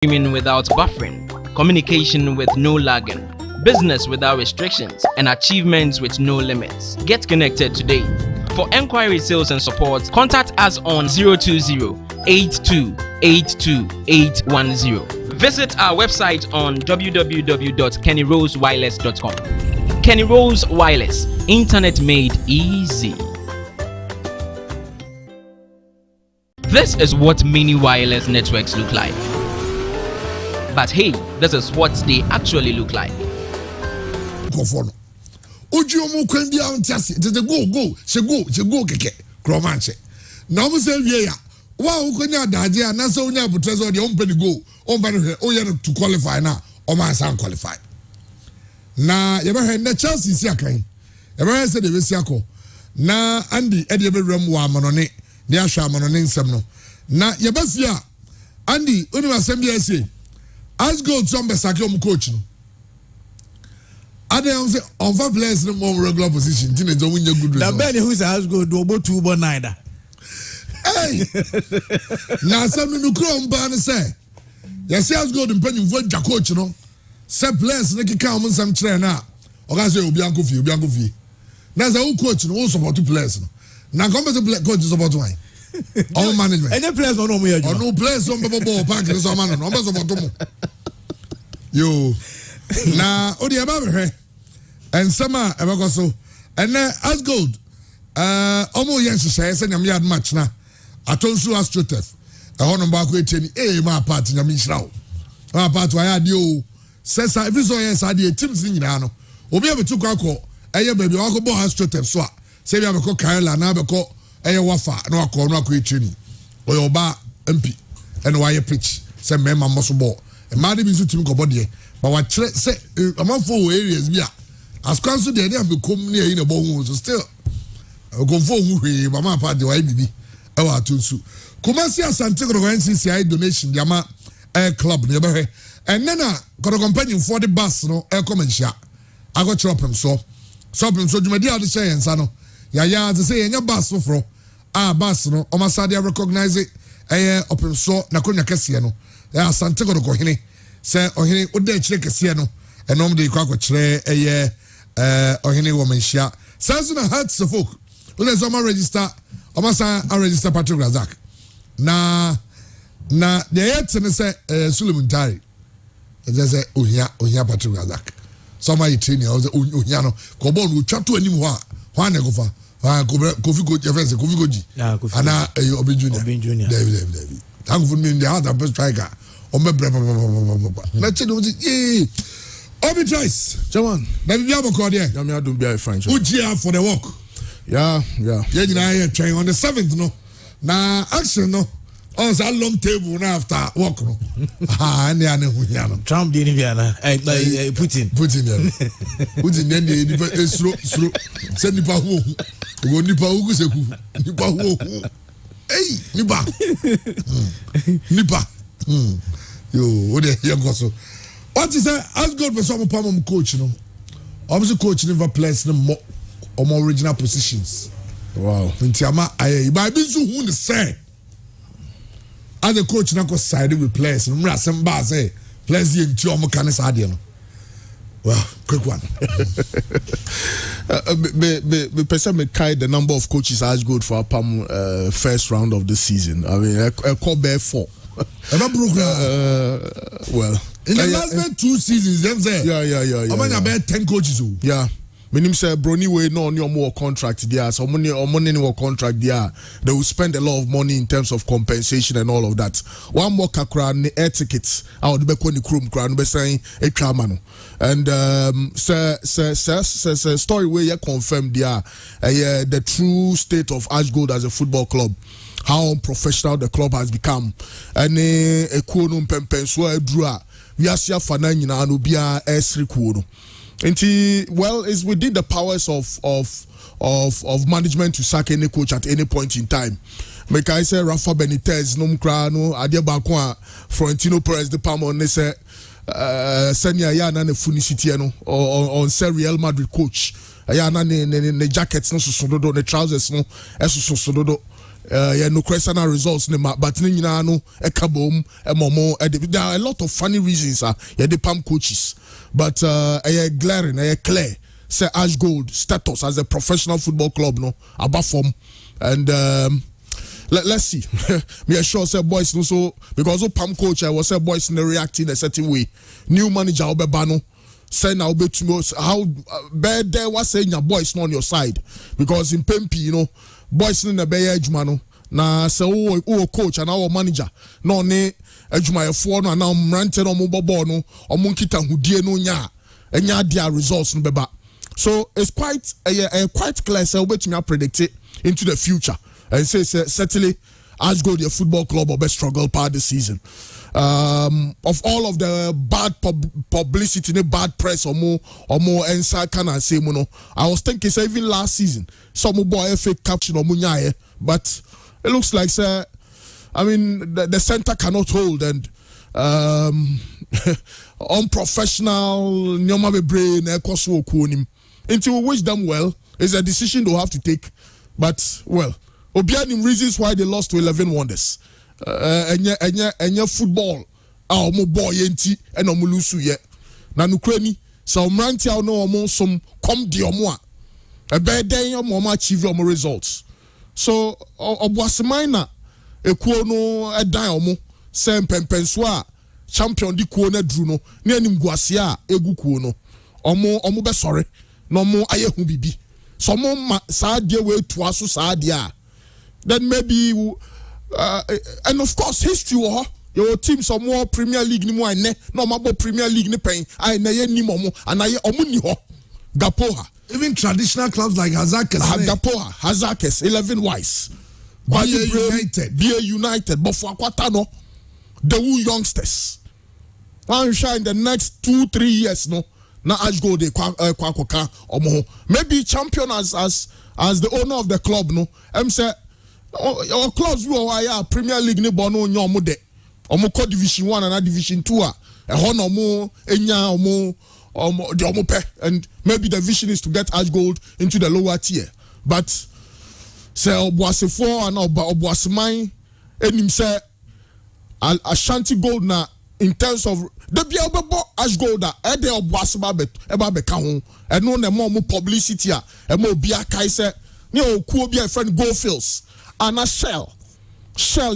streaming without buffering, communication with no lagging, business without restrictions, and achievements with no limits. Get connected today. For enquiry, sales, and support, contact us on 020-8282-810. Visit our website on www.kennyrosewireless.com. Kenny Rose Wireless, internet made easy. This is what mini wireless networks look like. But hey, this is what they actually look like. Ujiomo kwendi ya untiasi, tete go, she go keke, kromanche. Na umu se ya, wa ukwenye dajia, nasa unya putrezo di umpeni go, umpeni to qualify na, oma asan qualify. Na yabahe ne Chelsea isi akain, yabahe se de besi ako, na Andy edi yebe wa manone, ni asha manone nsemno. Na yabasi ya, Andy, uni wasembi ya isi, as gold sombe saki omu coach no. Adam say on for players no more regular position. Teenage win your good result. The Benny who's has go do about 2 but neither. Hey, now some no chrome ban say. Yes, has go to penny for the coach no. Say players no ki come some trainer. Oga say obianko fi. Now say who coach no support players no. Now come to play coach support why? All management. Any players no more. Or no players on ball park so man no support mo. Yo. Na odi ababe and sama ebakoso and as gold omo yen hyehyɛ nyame ad match na atonsu astrotef ɛhɔ ba ko etieni ma part nyame hyirawo ma part wa ya de o sesa if so yes ade teams nyina no obi abetu kwa akɔ ɛyɛ baabi wa ko bɔ astrotef so a se bi abekɔ Kaila na abekɔ ɛyɛ wafa na akɔ no akɔ etieni oyo ba MP and why pitch se mema mo so bɔ e ma de bi so team ko bɔ de. But what say among 4 areas be as council they have become near in a bone so still go for who mama part the YBB our tunsu Kumasi Asante NCCI donation Yama Air Club near and then got a companion for the bus no air comment shot I got chop him so you may dear the say and sano ya to say in your bus for bus no omasadi recognize it open so na konya kese no ya Asante go hini say ohini ode chire kese no enom de kwa kwere ohini wo menhia says na hearts of folk when is oma register omasa register Patrick Razak na the yet say Suleiman Tari they say ohia Patrick Razak somebody training ohia no ko bon wo twato anim ho a na go fa Kofi Goji ana Obi Junior David thank for me in the heart of striker na chedo Obi Trice Chairman na bibia boko there na me adom bia fine ugia for the work yeah nyina here train on the 7th no na action no on that long table na after work no and they are no here no Trump dey bia na Putin dem dey esro say nipa hu go nipa hu seku nipa hu hey nipa yo what the here go so what is that as God for some palm coach no obviously coach never plays no more original positions wow ntiama ayi ba bi so hu ne say as a coach na go side with players no mra sem ba say players ye nti omo kan sa de no well quick one me person me kai the number of coaches as good for palm first round of the season I mean I call bear 4 well in the last 2 seasons them say yeah about 10 coaches yeah meaning say Brony way no on your more contract there so money or contract there they will spend a lot of money in terms of compensation and all of that one more kakra ni air tickets out the bekoni krum kra no be saying e twama no and story where you confirm there the true state of Ashgold as a football club, how unprofessional the club has become and a kuno pempen so edrua we are sia fana nyina no bia esri kuno. Well, it's within the powers of management to sack any coach at any point in time. Make I say Rafa Benitez, Nomkrano, Adiabakwa, Florentino Perez, the Palma, and they say Senya Yana ne Funicitiano or on Real Madrid coach. Ayana ne jackets no sododo, ne trousers no sododo. no question results but ni nyina no ekabom emomo there are a lot of funny reasons the pam coaches but glaring clear say Ash Gold status as a professional football club no above form and let's see. Me sure say boys no so because pam coach I was say boys no reacting a certain way. New manager obebano say now be to how bad there was saying your boys not on your side because in Pempi boys no na be adwuma no na say o coach and our manager no ne adwuma efo no na mrante no mo bobo no omo nkita hudie no nya enya dia results no beba. So it's quite quite clear say we to predict it into the future. And say certainly Ash Gold your football club or best struggle part this season. Of all of the bad publicity, the bad press or more inside can I say I was thinking say even last season some boy FA caption or munyaye, but it looks like I mean the center cannot hold and unprofessional nyoma be brain ekoso okuonim. Until we wish them well, it's a decision they'll have to take. But well, Obianim reasons why they lost to 11 Wonders. Enya football. Omo boy enti and omo lusu ye. Na nukreni sa omranti no omo some come di omo a. Ebe den omo achieve omo results. So oboasemaina ekuo no edan omo se mpempenso a champion di kuo na dru no na anim guase a egu kuo no. Omo be sorry. No more aye hu bibi. Some more sad day way to us sad ya. Then maybe and of course history your team some more Premier League ni mo ane no mabo Premier League ni pen I na ye ni momo and I omuni ho Gapoha. Even traditional clubs like Hazakes Gapoha Hazakes 11 Wise BA United but for Akwata no the youngsters one shine the next 2-3 years no na Ash Gold kwakoka omo maybe champion as the owner of the club no say our clubs who are Premier League ni bono nya omo de omo ko division 1 and division 2 a ho no mo enya omo de omo pe and maybe the vision is to get Ash Gold into the lower tier but say oboasefo and oboaseman enim say Ashanti Gold na in terms of the Biababo Ash Gold e de oboaseba eba beka ho e no na mo publicity a e mo bia kai say ne okuo bia friend Goldfields and a Shell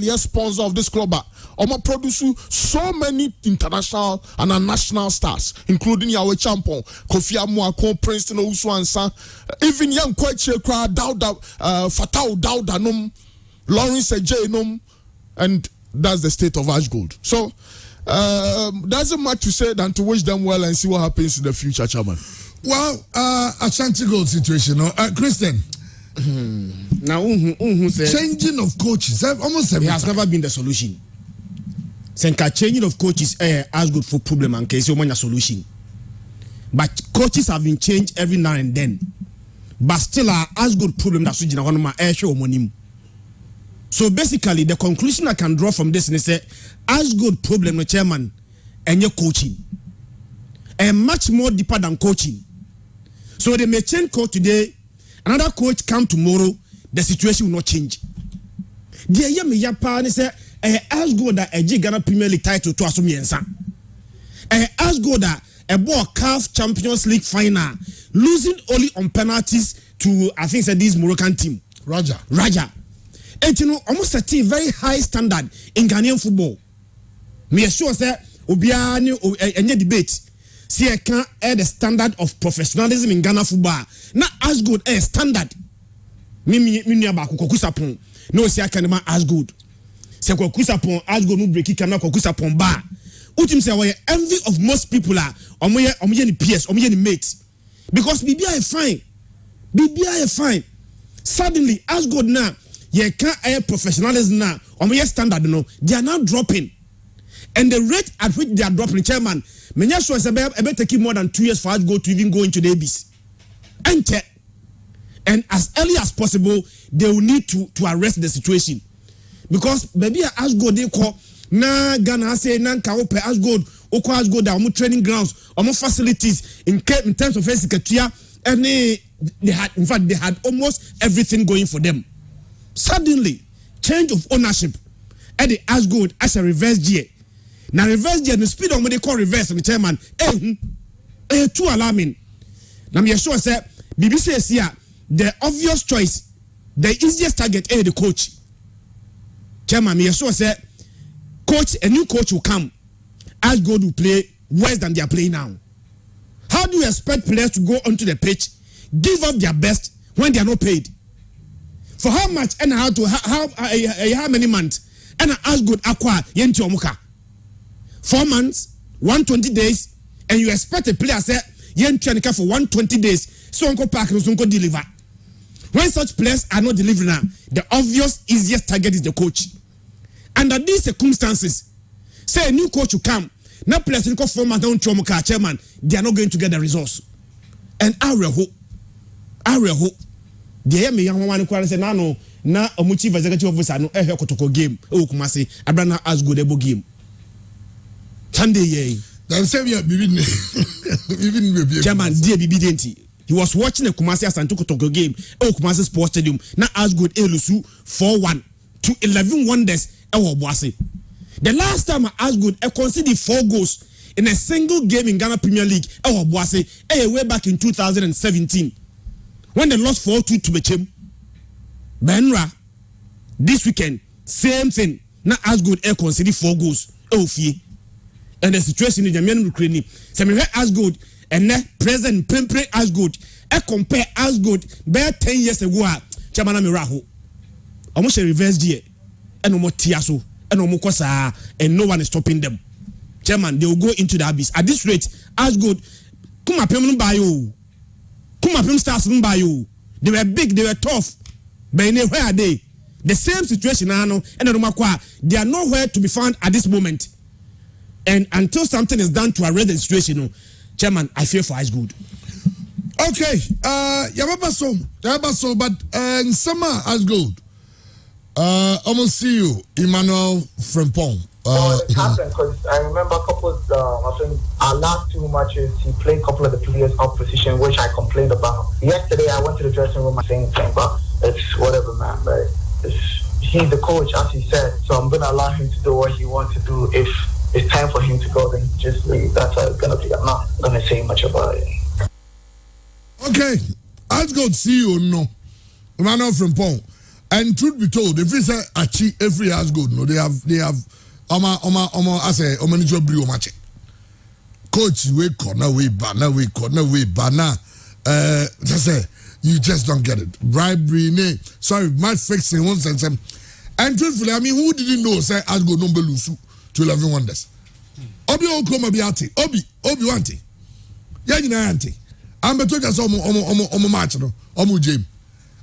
yes sponsor of this club omo produce so many international and national stars including Yahweh Champon Kofi Amuako Princeton Uswansa even young Kwache Kra Dauda Fatau Dauda num Lawrence Ejay and that's the state of Ash Gold. So doesn't much to say than to wish them well and see what happens in the future, Chairman. Well, Ashanti Gold situation, Christian. Now, changing of coaches, almost it has never been the solution. Senka changing of coaches as good for problem and case you solution. But coaches have been changed every now and then. But still as good problem that's show. So basically, the conclusion I can draw from this is that as good problem the chairman and your coaching, and much more deeper than coaching. So they may change coach today, another coach come tomorrow, the situation will not change. The year me yapa ni say as good that a Ghana Premier League title to asumiensa. As good that a ball CAF Champions League final, losing only on penalties to I think this Moroccan team. Raja. And you know, almost a very high standard in Ghanaian football. Me sure say obiani any debate. See I can add the standard of professionalism in Ghana football. Not as good as standard. Me aba kokusapon. No see I can man as good. Se kokusapon as good no break can not kokusapon ba. Utim say we envy of most people are omoye ni PS, omoye ni mates. Because BBI is fine. Suddenly as good now you can't air professionalism now. On your standard, they are now dropping, and the rate at which they are dropping, chairman, many sure it's about taking more than 2 years for us to even go into the abyss. And as early as possible, they will need to arrest the situation, because maybe as go they call na Ghana say na kaope as good, oko as good that training grounds, facilities in terms of physical and they had almost everything going for them. Suddenly, change of ownership at the Ashgold as a reverse gear. Now reverse gear the speed of what they call reverse the chairman too alarming. Now me sure say BBC is here the obvious choice, the easiest target the coach. Chairman me sure say a new coach will come. Ashgold will play worse than they are playing now. How do you expect players to go onto the pitch, give up their best when they are not paid? For how much and how many months? And Ashgold acquire Yenti Omuka. 4 months, 120 days, and you expect a player say Yenti for 120 days, so Uncle Park and Uncle deliver. When such players are not delivering now, the obvious easiest target is the coach. Under these circumstances, say a new coach will come. Now players in 4 months down Chomoka chairman, they are not going to get the results. And I hope. The me young one say no na omuchi executive officer no ehwe kotoko game e Kumasi Abrana Ashgold ebo game. Sunday ye. Then say we chairman dear Bibi Denti. He was watching a Kumasi Asante Kotoko game e Kumasi Sports Stadium. Na Ashgold elusu 4-1 to 11 wonders e Boase. The last time Ashgold conceded 4 goals in a single game in Ghana Premier League, Boase, way back in 2017, when they lost 4-2 to Bechem. Benra, this weekend, same thing. Now Ashgold conceded 4 goals. And the situation in the Ukraine, some Ashgold and then President Pempre Ashgold, compare Ashgold by 10 years ago. Chamana Miraho, almost a reverse gear, and no more Tiaso. And no one is stopping them. Chairman, they will go into the abyss. At this rate, Ashgold, Kumapem Bayo, Kumapem Stars Bayo. They were big, they were tough. But where are they? The same situation now, and they are nowhere to be found at this moment. And until something is done to arrest the situation, Chairman, I fear for Ashgold. Okay, Yababaso, but Nsema Ashgold. Almost see you, Emmanuel Frimpong. Well, it happened because I remember a couple of our last 2 matches, he played a couple of the players out position, which I complained about. Yesterday, I went to the dressing room, saying thing, but it's whatever, man. But he's the coach, as he said, so I'm going to allow him to do what he wants to do. If it's time for him to go, then just leave. That's how it's going to be. I'm not going to say much about it. Okay, Ashgold see you, no. Emmanuel Frimpong. And truth be told, if we say Achi, every Ashgold, no, they have I say manager brio match. Coach we corner we banner just say you just don't get it. Bribery, match fixing one sense. And truthfully, I mean, who didn't know say Ashgold number lose to 11 wonders? Obi Okoma Biati, Obi Wanti. Yagina Anti. I'm better just omo match no, omo James.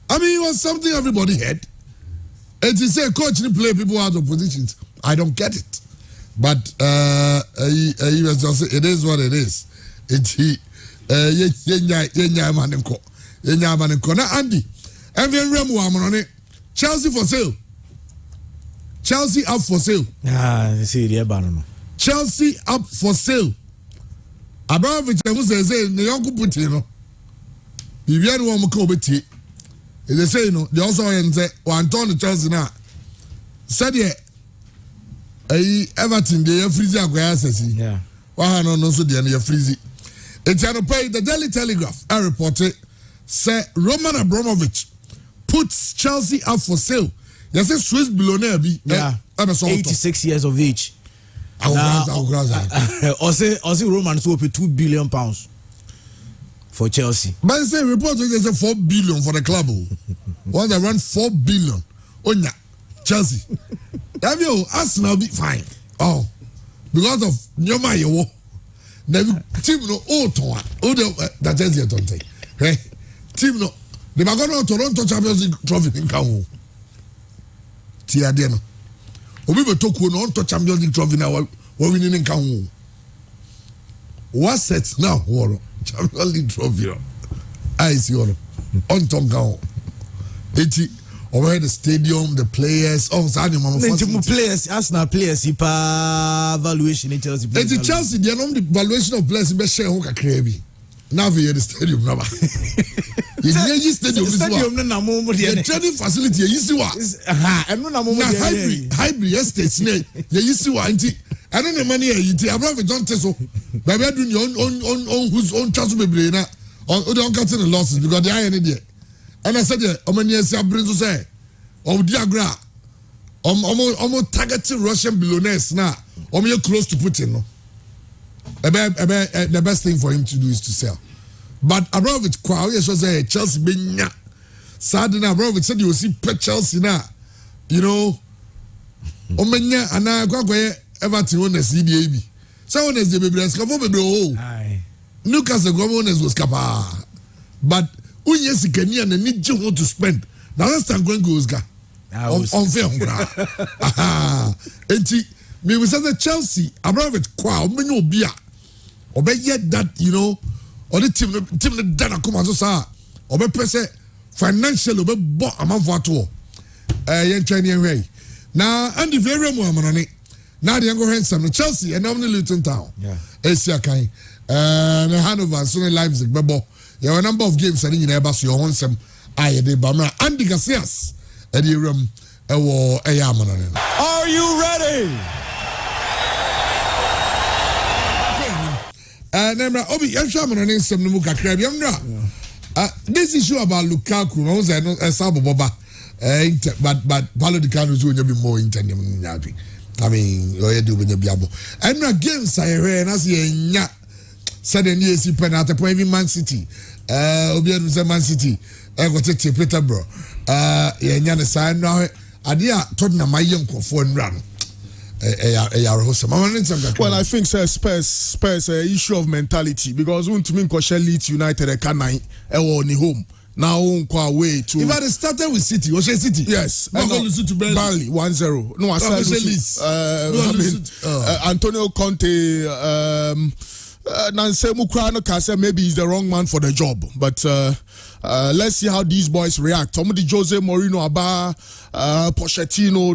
I mean, it was something everybody had. And to say coach didn't play people out of positions, I don't get it. But he was just it is what it is. Now Andy, Chelsea for sale. Chelsea up for sale. Chelsea up for sale. Abramovich says the young Putino. Vivian Wamako. They say, you know, they also say, one turn the Chelsea now. Said, yeah, Everton, they are freezing up. Yeah. Why not also the end of freezing? It's an pay the Daily Telegraph. I reported, say Roman Abramovich puts Chelsea up for sale. They say Swiss billionaire be 86 years of age. Also Roman so pay £2 billion for Chelsea. But they say report they say 4 billion for the club. Once they run 4 billion. Onya Chelsea. Have you Arsenal be fine? Oh, because of Nyoma Yewo. The team no that Chelsea don't take. Right? Team no. They are going to Toronto Champions League trophy in Kawu. Tia Deno. Obi be toku no to Champions League trophy now. What winning in Kawu. What sets now? Champions League trophy. I see all on Tonga. 80 over the stadium, the players. Oh, players, Arsenal players, valuation in Chelsea. Chelsea, they are not the valuation of players. Be share who can create. Now we the stadium number. You stadium no na mo de the training facility you see what? Eno na mo Na de hybrid estates ne you see what nti eno ne mani e yiti abroad don't tell so baby do on whose own chance bebre na on don't cut the losses because they are in there. And I said omani esi abrin so say of diagra targeting Russian billionaires now. You're close to Putin, no? The best thing for him to do is to sell. But Abramovich, Chelsea being sadly, Abramovich said you will see Chelsea now. You know, Omenya and I go Everton on the CDAB. So on as the baby, Newcastle governors was capable. But Unyesi Kenyan and need you to spend. Now last time going goes unfair. Me we say that Chelsea, Abramovich, many obia, obey yet that you know, or the team that done come as sa, obey press financial obey bought amount for two. Yen Chinese way. Now and the very money. Now the young handsome Chelsea and only Luton Town. Yeah. Asia Kai, and Hanover, Sunny Leipzig, Bebo. There are a number of games. I think in Airbus your own some. I de Bamra Andy Garcias. Eddie Rum. Are you ready? This issue about Lukaku, but Paulo Di Canio is going to be more intense. I mean, you do when you be able. And against I heard, and I see suddenly you penalty point in Man City. Obiano Man City. I got it to Peterborough. Yeah, sign now. Adia Tottenham my young phone run. Well, I think Spurs issue of mentality because when to me Leeds United a can I on home now on away to. If I started with City, was City? Yes, to Burnley 1-0. No, I said Antonio Conte. Nancy Mukrano can say maybe he's the wrong man for the job, but let's see how these boys react. Somebody Jose Mourinho, Pochettino,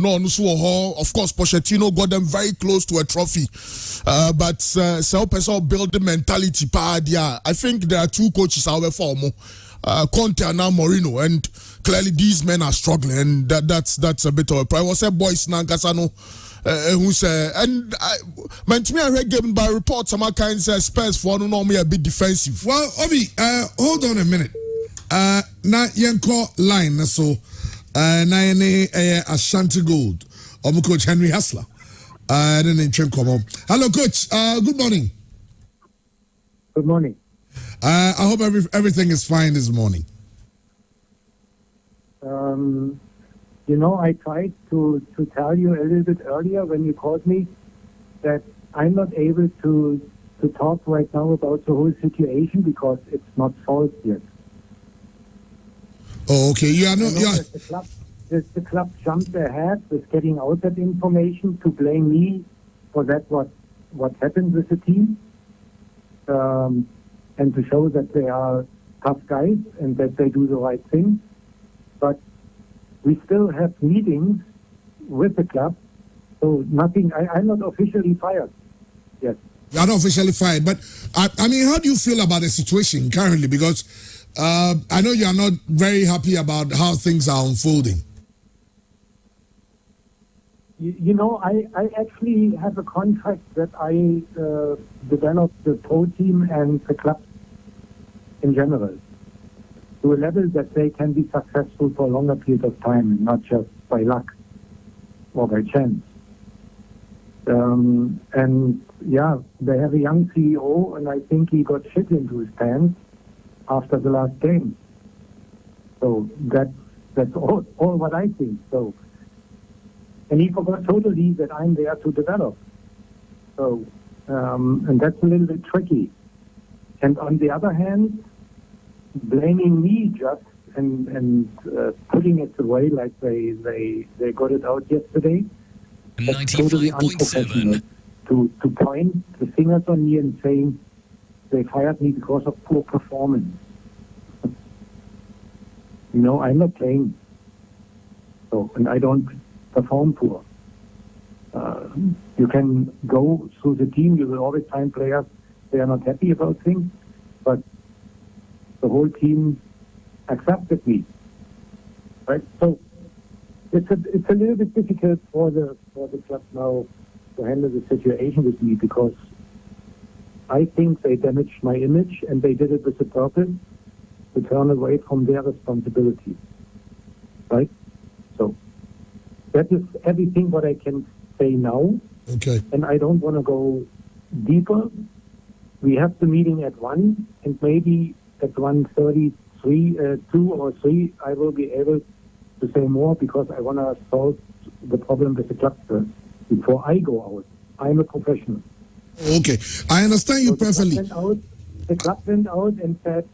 of course, Pochettino got them very close to a trophy, but self build the mentality. I think there are two coaches out there for Conte and now Mourinho, and clearly these men are struggling, and that's a bit of a problem. I was a boys Nankasano. Who say and man to me I read given by reports some kind say Spurs for no normally a bit defensive. Well, Obi, hold on a minute. Na yenko line so na Ashanti Gold or Coach Henry Hassler. Then in come. Hello, Coach. Good morning. Good morning. I hope everything is fine this morning. You know, I tried to tell you a little bit earlier when you called me that I'm not able to talk right now about the whole situation because it's not solved yet. Oh, okay. You are not. The club jumped ahead with getting out that information to blame me for that what happened with the team, and to show that they are tough guys and that they do the right thing, but we still have meetings with the club, so nothing. I'm not officially fired. Yes. You are not officially fired, but I mean, how do you feel about the situation currently? Because I know you are not very happy about how things are unfolding. You know, I actually have a contract that I developed the pro team and the club in general to a level that they can be successful for a longer period of time, not just by luck or by chance. And yeah, they have a young CEO, and I think he got shit into his pants after the last game. So that's all what I think. So, and he forgot totally that I'm there to develop. So, and that's a little bit tricky. And on the other hand, blaming me just and putting it away like they got it out yesterday. 95.7. To point the fingers on me and saying they fired me because of poor performance. You know, I'm not playing. So, and I don't perform poor. You can go through the team, you will always find players, they are not happy about things, but the whole team accepted me. Right? So it's a little bit difficult for the club now to handle the situation with me, because I think they damaged my image, and they did it with a purpose to turn away from their responsibility. Right? So that is everything what I can say now. Okay. And I don't want to go deeper. We have the meeting at 1, and maybe at 1:33, 2 or 3, I will be able to say more, because I want to solve the problem with the club first before I go out. I'm a professional. Okay, I understand you So perfectly. The club went out and said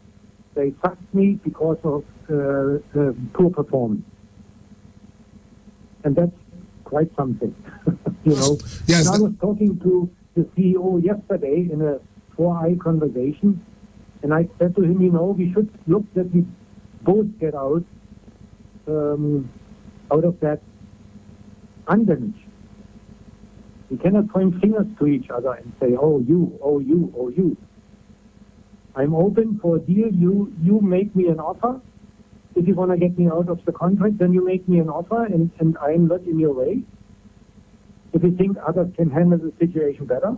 they sacked me because of poor performance. And that's quite something, you know. Yes, And I was talking to the CEO yesterday in a 4-eye conversation, and I said to him, you know, we should look that we both get out of that undamaged. We cannot point fingers to each other and say, oh, you, oh, you, oh, you. I'm open for a deal. You make me an offer. If you want to get me out of the contract, then you make me an offer, and I'm not in your way. If you think others can handle the situation better.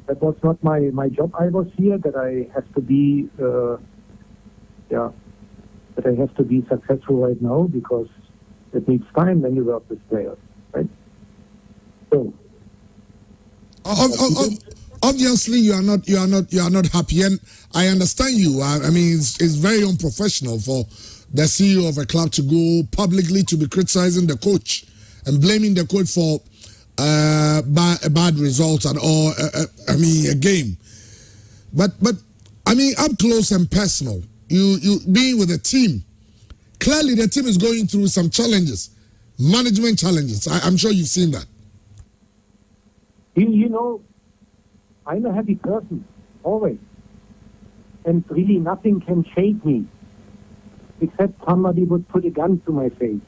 That was not my job. I was here that I have to be, that I have to be successful right now, because it needs time when you work with players, right? So. Obviously, you are not happy, and I understand you. I mean, it's very unprofessional for the CEO of a club to go publicly to be criticizing the coach and blaming the coach for a bad result and or a game. But I mean, up close and personal, you being with the team, clearly the team is going through some challenges, management challenges. I'm sure you've seen that. You know, I'm a happy person, always. And really nothing can shake me, except somebody would put a gun to my face.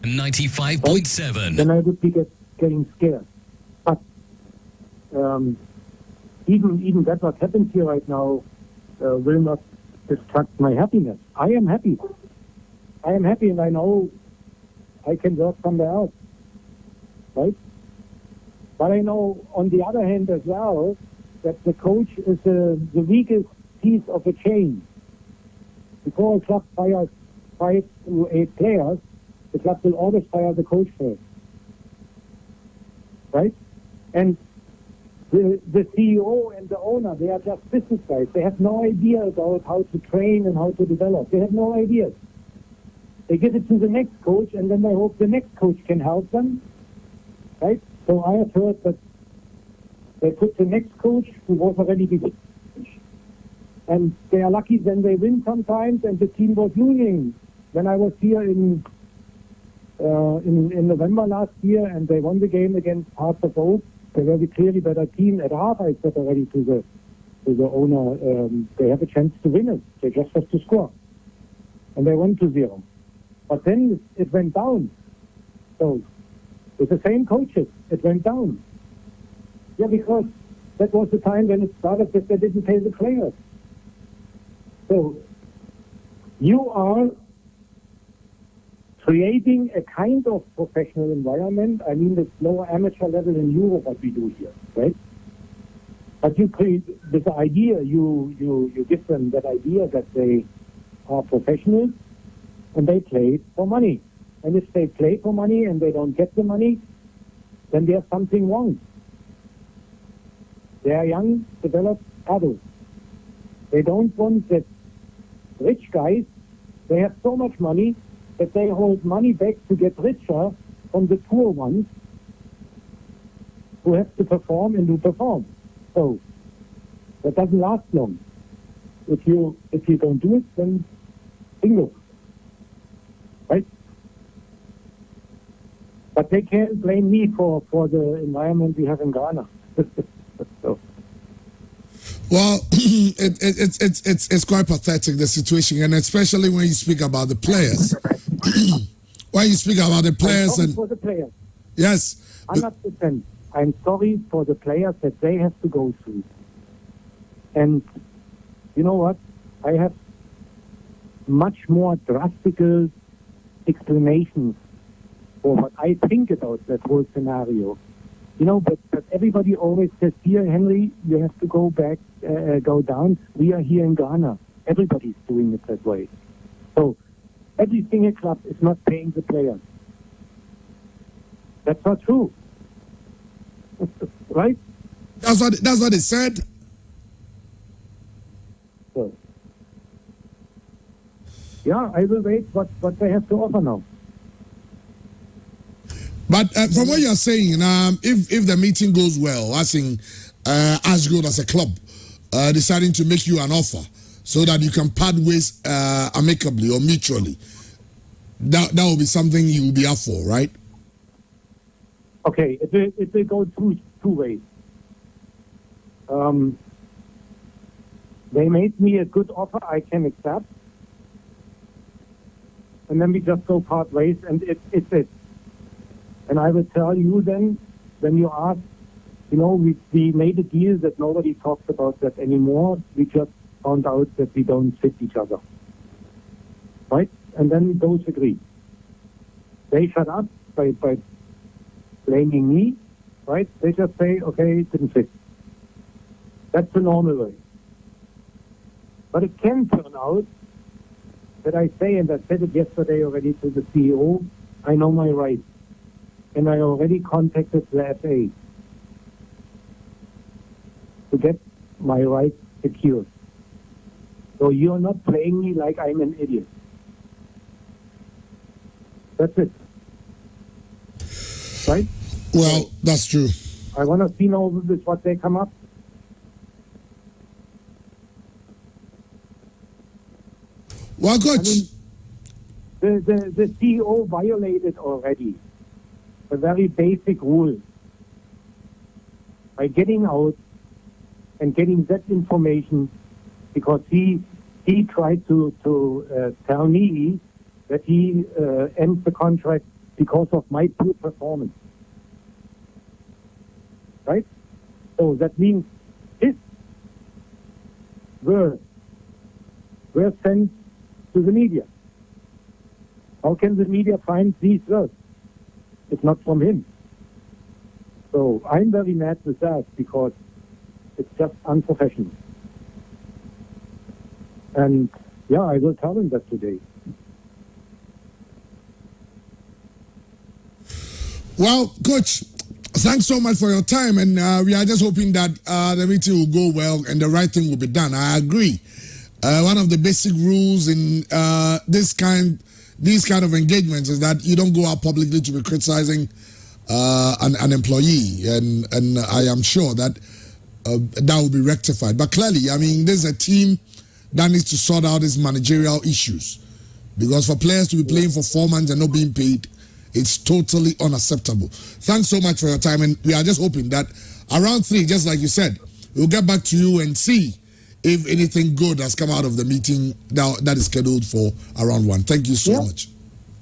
95.7. Then I would be getting scared. But even that what happens here right now will not distract my happiness. I am happy. I am happy, and I know I can work somewhere else. Right? But I know, on the other hand as well, that the coach is the weakest piece of the chain. Before a club fires 5 to 8 players, the club will always fire the coach first. Right? And the CEO and the owner, they are just business guys. They have no idea about how to train and how to develop. They have no idea. They give it to the next coach, and then they hope the next coach can help them. Right? So I have heard that they put the next coach who was already big. And they are lucky when they win sometimes, and the team was losing. When I was here in November last year, and they won the game against Hearts of Oak, they were the clearly better team. At half, I said already to the owner, they have a chance to win it. They just have to score. And they won 2-0. But then it went down. So with the same coaches, it went down. Yeah, because that was the time when it started that they didn't pay the players. So you are creating a kind of professional environment. I mean, the lower amateur level in Europe, what we do here, right? But you create this idea, you give them that idea that they are professionals and they play for money. And if they play for money and they don't get the money, then there's something wrong. They are young, developed adults. They don't want that rich guys, they have so much money that they hold money back to get richer from the poor ones who have to perform and who perform. So that doesn't last long. If you don't do it, then bingo. Right? But they can't blame me for the environment we have in Ghana. So. Well, it's quite pathetic, the situation, and especially when you speak about the players. When you speak about the players, I'm sorry for the players. Yes, 100%. I'm sorry for the players that they have to go through. And you know what? I have much more drastical explanations for what I think about that whole scenario. You know, but everybody always says, here, Henry, you have to go back, go down. We are here in Ghana. Everybody's doing it that way. So every single club is not paying the players. That's not true. Right? That's what they said. So, yeah, I will wait what they have to offer now. But from what you're saying, if the meeting goes well, I think Ashgold as a club deciding to make you an offer so that you can part ways amicably or mutually, that will be something you will be up for, right? Okay, it will go two ways. They made me a good offer I can accept, and then we just go part ways, and it's it. And I will tell you then, when you ask, you know, we made a deal that nobody talks about that anymore. We just found out that we don't fit each other. Right? And then we both agree. They shut up by blaming me, right? They just say, okay, it didn't fit. That's the normal way. But it can turn out that I say, and I said it yesterday already to the CEO, I know my rights. And I already contacted the FA to get my rights secured. So you're not playing me like I'm an idiot. That's it. Right? Well, that's true. I want to see now with what they come up. Well, Coach. I mean, the CEO violated already a very basic rule by getting out and getting that information, because he tried to tell me that he ends the contract because of my poor performance. Right? So that means his words were sent to the media. How can the media find these words? It's not from him. So I'm very mad with that, because it's just unprofessional. And yeah, I will tell him that today. Well, Coach, thanks so much for your time, and we are just hoping that the meeting will go well and the right thing will be done. I agree. One of the basic rules in these kind of engagements is that you don't go out publicly to be criticizing an employee, and I am sure that that will be rectified. But clearly, I mean, there's a team that needs to sort out these managerial issues, because for players to be playing for 4 months and not being paid, it's totally unacceptable. Thanks so much for your time, and we are just hoping that around 3, just like you said, we'll get back to you and see if anything good has come out of the meeting that is scheduled for around 1. Thank you so much.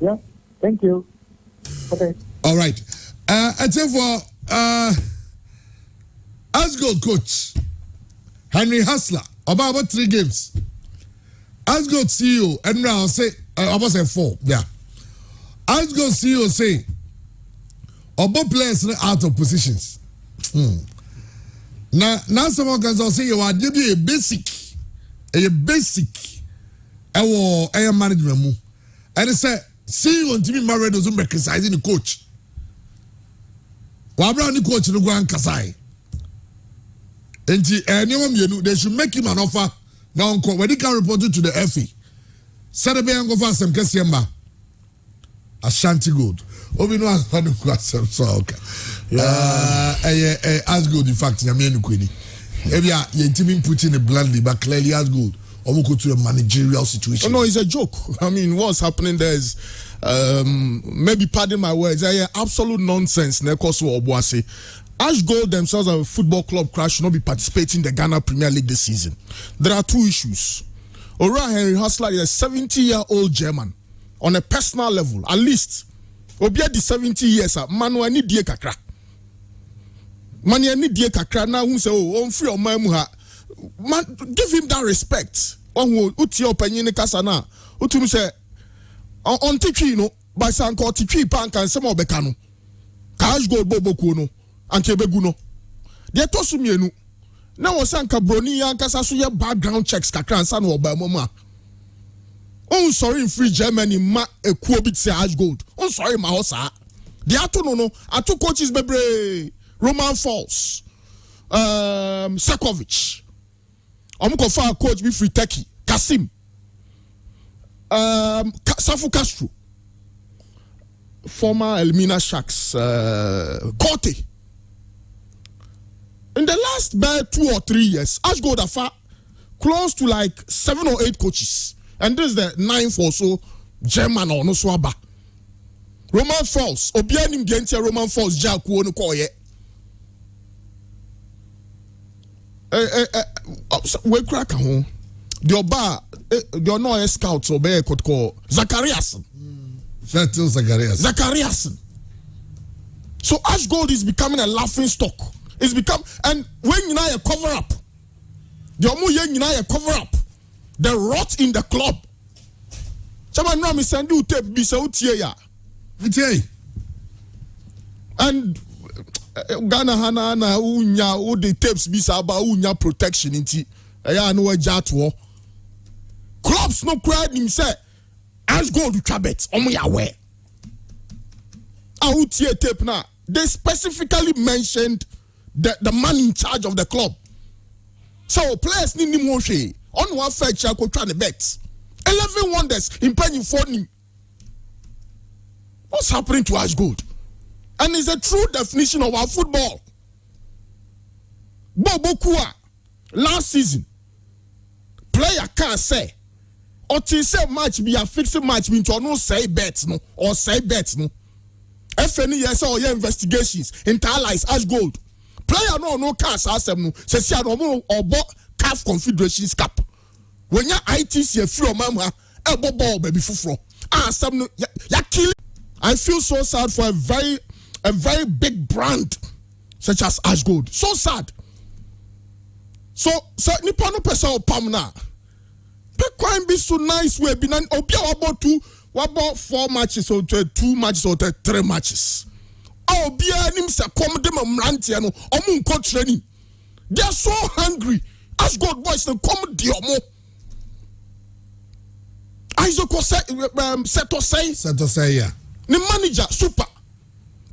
Yeah, thank you. Okay. All right. And so for Ashgold coach, Henry Hassler, about 3 games. Ashgold CEO, and now I'll say, I was say 4, yeah. Ashgold CEO say, about players out of positions. Now someone can say you are doing a basic a management move, and they say see on TV married doesn't be criticizing the coach. Why the coach no go and kasai? And they should make him an offer now. When he can report it to the FA, Saturday and go for some Kesiamba Ashanti Gold. Obi no as padu kwasem so okay. Ashgold in fact na me nukweni. Ebia ye ntimi put in bluntly, but clearly Ashgold omo go to a managerial situation. Oh, no, it's a joke. I mean, what's happening there is maybe pardon my words, absolute nonsense. Ashgold themselves are a football club crash should not be participating in the Ghana Premier League this season. There are 2 issues. Ora Henry Hassler is a 70-year-old German on a personal level, at least. Obia di 70 years, manu ani die kakra. Mani ani die kakra na hu se o free o mamu ha man, give him that respect. On uti opinion kasana. Utum say on titri no by sanko titri pank and some obekano. Cash gold bobo kuno and kebeguno. De tosumienu. Na wasanka broni yankasa so ye background checks kakra ansa no oba mama. On sorry in free Germany ma ekuo bit say Ash Gold. On sorry ma hosa. The ato no ato coaches bebre Roman Falls. Sakovic. Omuko fa coach be free Turkey. Kasim. Safu Castro. Former Elmina Sharks. Corte. In the last 2 or 3 years, Ash Gold have close to like 7 or 8 coaches. And this is the 9th or so German or no swaba. Roman Falls. Obianim Gentia Roman Falls Jaku no koye. We crack home. The Oba, the no scouts obey could call Zacharias. Zacharias. So Ash Gold is becoming a laughing stock. It's become, and when you know a cover up, the Omu you know a cover up, the rot in the club. Someone know me send you tape be so ya. And Ghana Hana na unya o the tapes be about unya protection inti. Aya no jatwo. Clubs no crowd him say Ash Gold trabet omo ya we. Outie tape na. They specifically mentioned the man in charge of the club. So players need him more share. On one fair check go try the bets. 11 wonders in paying for him. What's happening to Ash Gold? And it's a true definition of our football. Bobo Kua last season player can't say or to say match be a fixed match mean to no say bets no or say bets no. FNE yes or your investigations internalize Ash Gold. Player no cash asem no say see no or CAF Confederations Cup. When your ITC free mama elbow ball baby fufro. Asem no ya kill. I feel so sad for a very big brand such as Ash Gold. So sad. So nipa no pesa opam na. Pe kwine be so nice we be nan obi about 4 matches or 2 matches or 3 matches. Obi anim se come dem mrantie no omo nko training. They are so hungry. Ash Gold boys no come di omo. Isaac Seto say yeah. The manager super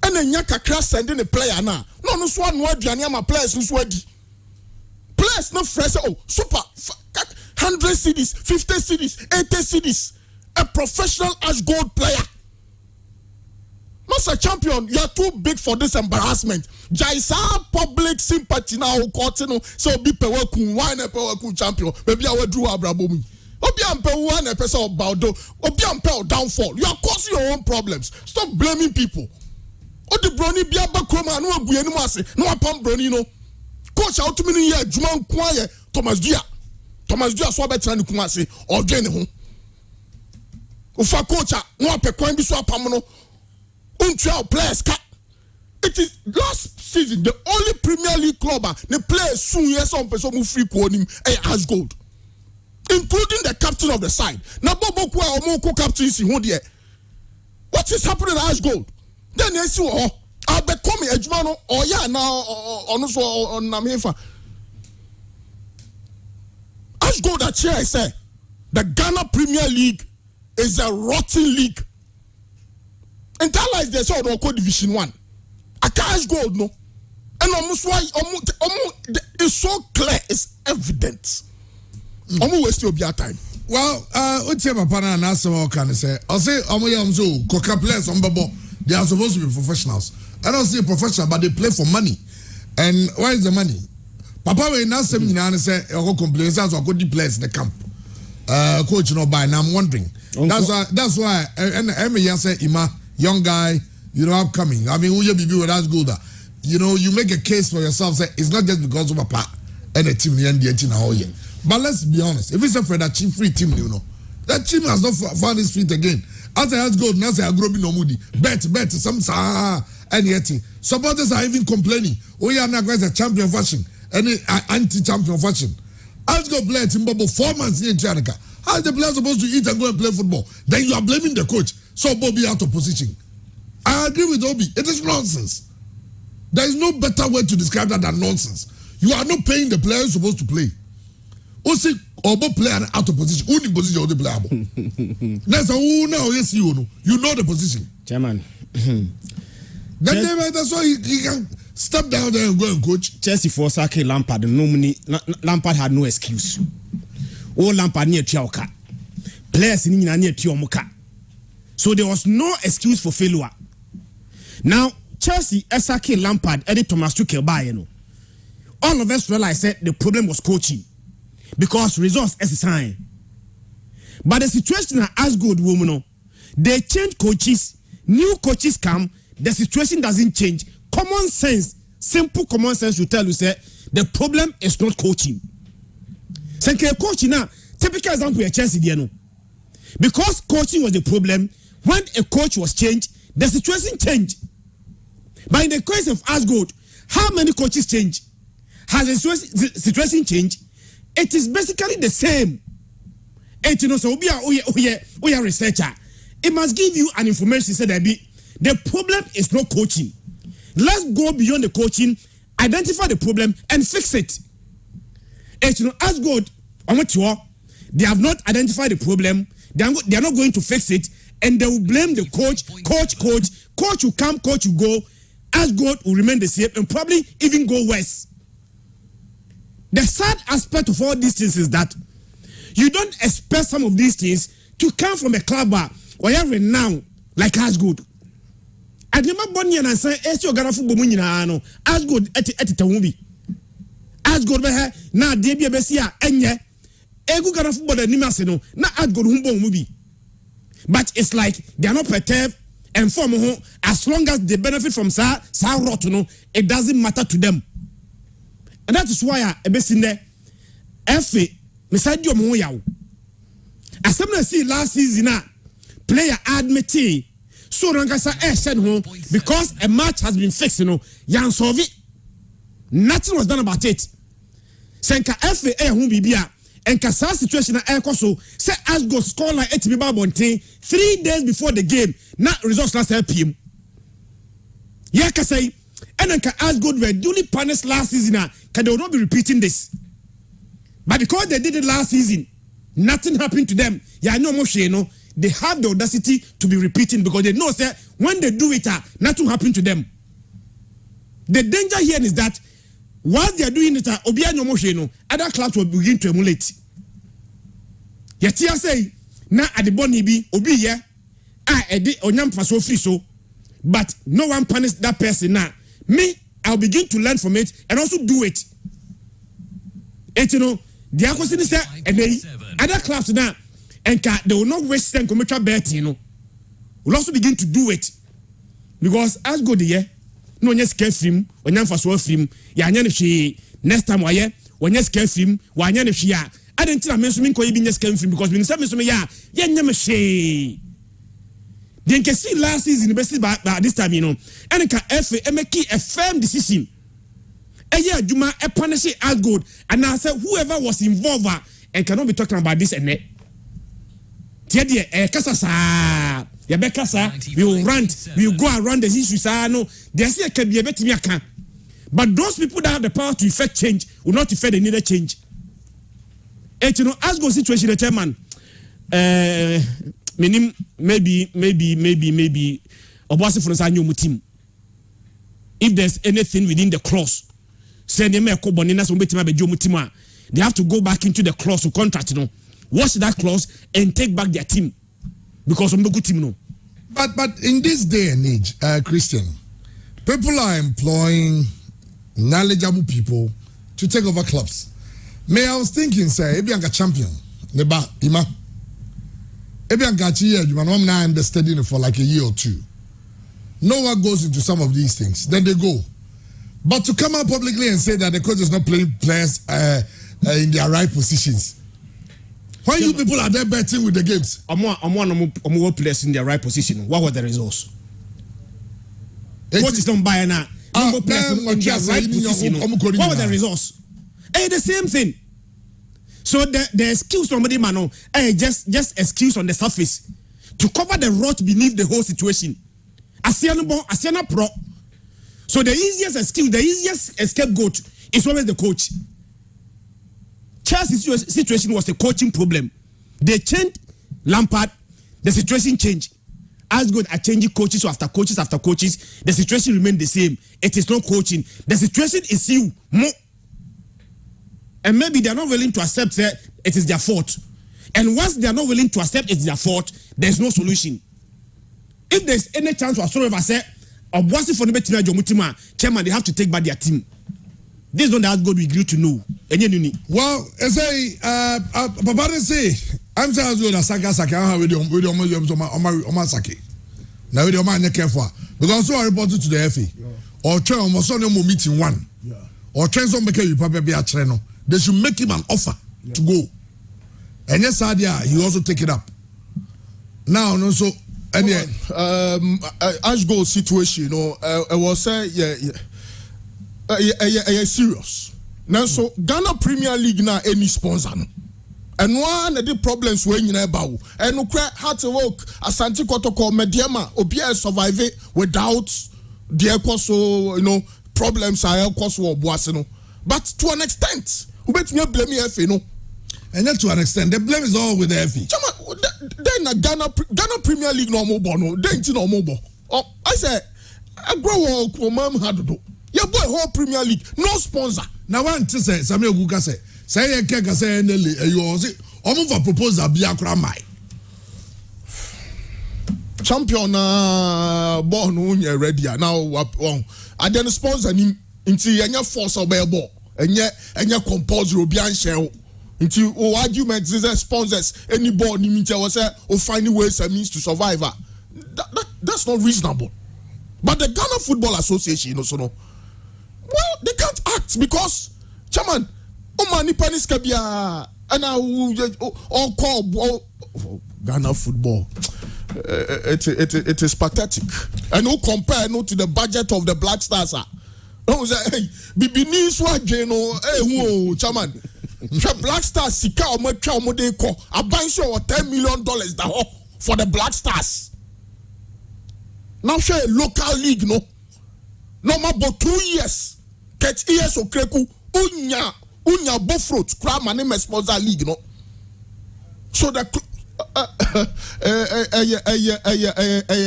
and then kakra sending a player now. No so one word my players who's ready. Players no fresh super 100 CDs, 50 CDs, 80 CDs. A professional Ash Gold player. Master champion, you are too big for this embarrassment. Jaisa public sympathy now continue so be peweku wine peweku champion. Maybe I will do Abrabomi. Obi ampe one person of Baldo. Obi ampe downfall. You are causing your own problems. Stop blaming people. O the brony biaba kroma no agu enu ase. No apam brony no. Coach out many year Juman kwaye Thomas Dia. Thomas Dia so betra ni kuma ase odwe ne ho. Ufa coach no ape kwan bi so apam no. Untua players ka. It is last season the only Premier League club they play soon yes on person mu free ko nim Ash Gold. Including the captain of the side. Now, Bobo Kwa Omoko captain is here. What is happening at Ash Gold? Then you see, I'll become a Jumano or yeah now on Namefa. Ash Gold at chair, I say the Ghana Premier League is a rotten league. Entire they saw the Division 1. A Ash Gold no, and almost why it's so clear, it's evident. Omo waste your time. Well, Uche Papa and Asama can say, I'll say, Omo Yamzo, Coca players on Babo, they are supposed to be professionals. I don't say professional, but they play for money. And where is the money? Papa will now say, and say, I'll go complain, so I'll go to players in the camp. Coach, no buy, and I'm wondering. That's why, and Emmy say, Ima, young guy, you know, upcoming. I mean, who you be with us good? You know, you make a case for yourself, say, it's not just because of Papa and a team in the end, all year. But let's be honest, if it's a for that team free team, you know, that team has not found his feet again. After has gold, now say I grow no moody. Bet, some and yet supporters are even complaining. Oh, yeah, now guys a champion fashion, any anti-champion fashion. Ask go play Timbabo 4 months in Chanica. How is the player supposed to eat and go and play football? Then you are blaming the coach. So Bobby out of position. I agree with Obi. It is nonsense. There is no better way to describe that than nonsense. You are not paying the player supposed to play. Also, Obo player out of position. Who in position of the player? That's who now yes you know the position. Chairman. That's why he can step down there and go and coach. Chelsea for Sake Lampard. Lampard had no excuse. Oh, Lampard near Chioka. Players in near Tiomoka. So there was no excuse for failure. Now, Chelsea, Sake Lampard, Eddie Thomas Tuchel Bayern. All of us realized that the problem was coaching. Because results as a sign. But the situation as good woman, they change coaches, new coaches come, the situation doesn't change. Common sense, simple common sense will tell you say the problem is not coaching. Senke coaching now, typical example of Chelsea there no. Because coaching was the problem, when a coach was changed, the situation changed. But in the case of Asgold, how many coaches change? Has the situation changed? It is basically the same. And you know, so we are researcher. It must give you an information say that the problem is not coaching. Let's go beyond the coaching, identify the problem and fix it. And you know, as good, they have not identified the problem. They are not going to fix it, and they will blame the coach. Coach will come, coach will go. As good will remain the same and probably even go worse. The sad aspect of all these things is that you don't expect some of these things to come from a club or you're renowned like Asgood. I remember Bonnie and I say, "Esi ogana football munyina no Asgood eti movie. Asgood be na de bia be sia enye egu gana football the nimase no na Asgood humbo movie." But it's like they are not perturbed and form as long as they benefit from sa rot no, it doesn't matter to them. And that is why I be seen there. FA, beside your moya. As I see last season, player admitted so Rankasa said home because a match has been fixed, Yan solve it. Nothing was done about it. Senka FA who be bia and Kasa situation air so say Asgold score like 8 Bonte 3 days before the game. Not results last PM. Yeah, say. And then Asgold were duly punished last season. They will not be repeating this. But because they did it last season, nothing happened to them. Yeah, no more they have the audacity to be repeating because they know that when they do it, nothing happened to them. The danger here is that while they are doing it, other clubs will begin to emulate. Yet here say, now at the Bonnie be obi here, onyam faso free so, but no one punished that person now. Me, I'll begin to learn from it and also do it. And the question is that and they other clubs now and they will not waste them commercial bet, will also begin to do it. Because as good here, no one scare film, when you for so film, next time why when you scare film, why you I didn't tell me something could be scare film because when you said me something, Then can see last season best by this time, and it can FA make a firm decision. A year Juma a punish Asgold, and I said whoever was involved and cannot be talking about this and that. Tiedi Kasasa, Yabekasa, we will rant, we will go around the issues. No, there's a can be a better can. But those people that have the power to effect change will not effect the needed change. And Asgold situation, the chairman. Maybe Obasi for new team. If there's anything within the clause, send them a cobonina so they have to go back into the clause to contract, watch that clause and take back their team. Because of the good team, But in this day and age, Christian, people are employing knowledgeable people to take over clubs. I was thinking, say, if you're a champion, Ima. I'm studying it for like a year or two. No one goes into some of these things. Then they go. But to come out publicly and say that the coach is not playing players in their right positions. When you people are there betting with the games. I'm one players in their right position. What were the results? Coach is not buying now. Players in their right position. What were the results? The same thing. So the excuse somebody man just excuse on the surface to cover the rot beneath the whole situation. Asiana pro. So the easiest excuse, the easiest scapegoat is always the coach. Chelsea's situation was a coaching problem. They changed Lampard, the situation changed. As good at changing coaches after coaches after coaches, the situation remained the same. It is not coaching. The situation is you more. And maybe they are not willing to accept that it is their fault. And once they are not willing to accept it's their fault, there is no solution. If there is any chance whatsoever, say, for the chairman, they have to take back their team. This is not that good we agree to know. Well, I say, Papa say, I'm saying as well as Saka with your Saki. Now with your man careful because so I reported to the FA or try almost on meeting one or try some make you probably be a trainer. They should make him an offer to go. And yes, Sadia, he also take it up. Now, no, so and Ash Gold situation, you know, I was say, serious. Now, so Ghana Premier League now any sponsor. And one of the problems when you know about and had to work Asante Kotoko Mediama Obia survive it without the so you know problems are also boasino. But to an extent, who bet me blame me FA no. And then to an extent, the blame is all with the FA. Then Ghana Premier League no more bono, then no more. Oh, I say I grow up mom had to do. Your boy whole Premier League, no sponsor. Now one to say Samuel Guga say. Say keka say you almost for proposal be akramai. Champion born when ready now I then sponsor him into any force of ball and yet compulsory be shell into arguments is sponsors any ball ni was say or finding ways and means to survive. That's not reasonable. But the Ghana Football Association also no. Well, they can't act because chairman Omani panis kabia and I all call Ghana football. It is pathetic. And who compare no to the budget of the Black Stars? No say hey Bibini swa jeno who chairman. Black Stars sika omotwa omode ko abansho $10 million da for the Black Stars. Now share a local league no more about 2 years. Catch years of kreku unya bofrot kra mane me sponsor league no. So the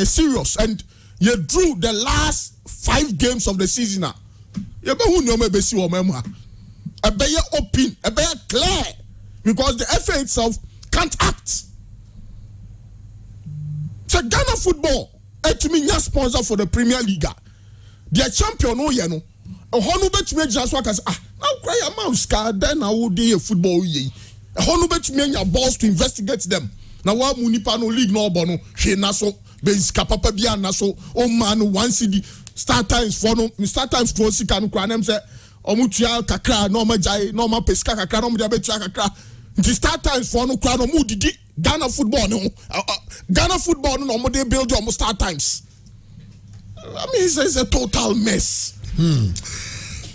serious and you drew the last 5 games of the season now. You be who no me be see o mema. A be open, a be clear because the FA itself can't act. So Ghana football etimi nya sponsor for the Premier League. Their champion no ye no. Honu betumi agina so aka say now cry a mouse car then I would do football ye. Honu betumi anya balls to investigate them. Na wa munipa no league no obo no hwe na so basic papa bia na so o man 1 CD start times for no start times to sika no kra nem say omutua kakra no magai no ma pesika kakra no mo dia betua kakra nti start times for no kra no mu didi Ghana football no Ghana football no mo dey build your start times. I mean it's a total mess.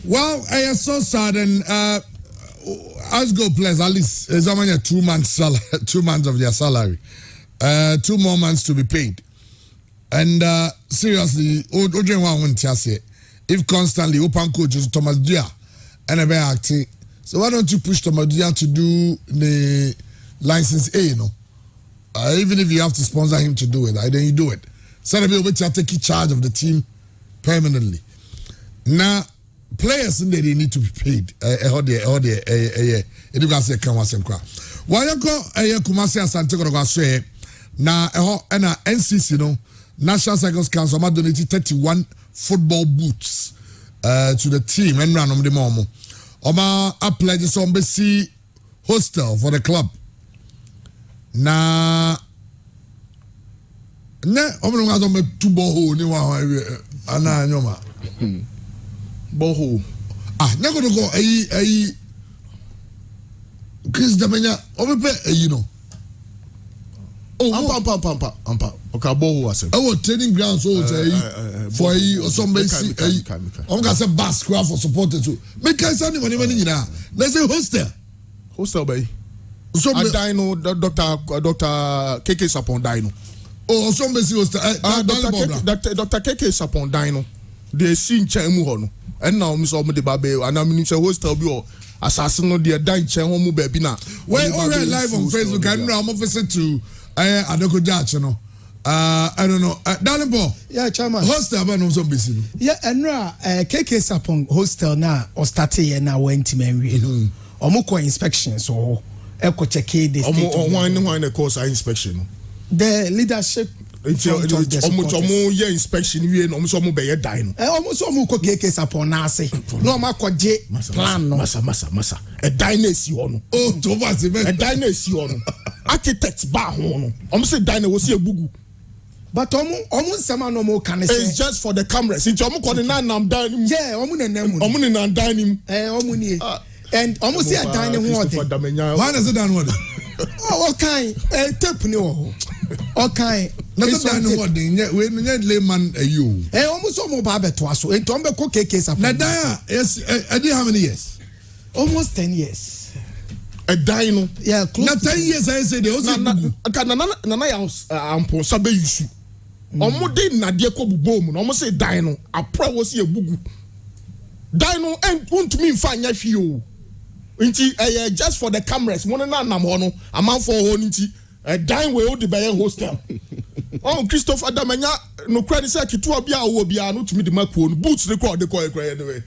Well, I am so sad and as go players at least it's only 2 months salary, 2 months of their salary, 2 more months to be paid, and seriously, if constantly open coaches Thomas Dia and a acting, so why don't you push Thomas Dia to do the license A? You know, even if you have to sponsor him to do it, then you do it. So that will take charge of the team permanently. Now, players in there they need to be paid. Education can was enkwa. Wayako Kumasi Asante Kotoko na na NCC no National Cycles Council ma donated 31 football boots to the team and random the momo. Oma a pledge some basi hostel for the club. Na ne omo ngazo me tubo ni wa ana nyoma. Boho. Never to go a Chris Damenya, you know. Oh, ampa. Okay, boho was our training grounds for or some basic. I'm going to say basketball for supporters too. Make us anyone, let's say hostel. Hostel, bay. So Dino, Dr. KK Sapon Dino. Oh, some basic hostel. Dr. KK Sapon Dino. They seen Chemu and now Miss Omede Babe and I'm in hostel bio. Assassin no dear dying Chemu baby now. We're already live on Facebook. I know I'm opposite to Adoko Judge, you know. I don't know. Darling Paul. Yeah, chairman. Hostel, but no some busy. Yeah, and KK Sapon hostel now or started now went to Mary. Omoko inspection so Eko check the why the course inspection. The leadership. Almost inspection we almost be dying. Almost KK Sapon now say no makoje plan no massa a dynasty on. Oh, Thomas, a dynasty on. Architects bar on. Almost a dynasty was here bugu. But almost some no more can say it's just for the cameras. It's almost calling I'm dining. Yeah, I'm dining. And almost a dining water. Why does it done what? Oh, okay. Tape no. Okay. Let's done what? When layman you. Almost all mobile to us. And Tombe case up. Nadaya, yes, I did how many years? Almost 10 years. A dino. Yeah, not 10 years. I said, they also Nana house. Ampo Sabe Yusu. Almost Nadia Kobu Bowman. Almost a dino. I probably was a bugu. Dino and won't mean fine if you. Just for the cameras, one and none, a man for Honity, a dine way old the Bayan hostel. Oh, Christopher Damania, no credit secretary to Abia will be not to meet the Macron. Boots record the coil anyway.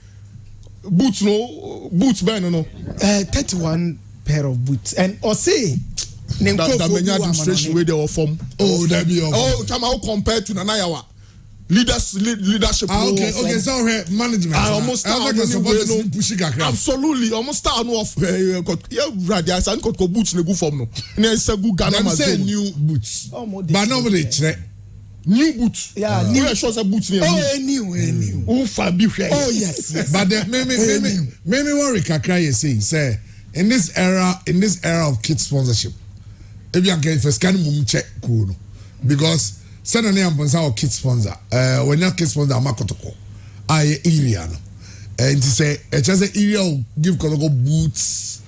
Boots no, boots ban no. 31 pair of boots. And or say, Damania demonstration where they were from. Oh, that be all. Oh, come out compared to Nanayawa. Leadership. Okay, so management. I almost absolutely almost start off. Yeah, I said, "Got boots ne go from no." There's a good Ghana man say new boots, but nobody new boots. Yeah, new shows a boots. Oh, new. Oh, Fabi. Oh, yes. But maybe worry Kakra is saying, say, in this era of kid sponsorship, if you can first can mum check cool because. Send a name on kid sponsor. When your kid sponsor, Makotoko, I area. And to say, a chance area will give Kotoko boots,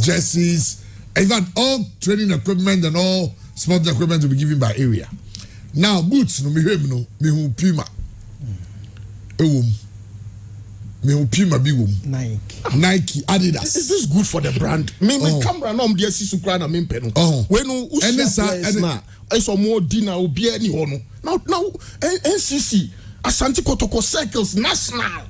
jerseys, in fact, all training equipment and all sports equipment will be given by area. Now, boots, no, me who Puma. Puma big Nike, Adidas. Is this good for the brand? Me camera no dey see su kra na me mpɛ no. When no I saw more dinner obi any hono. Now NCC Asante Kotoko circles national.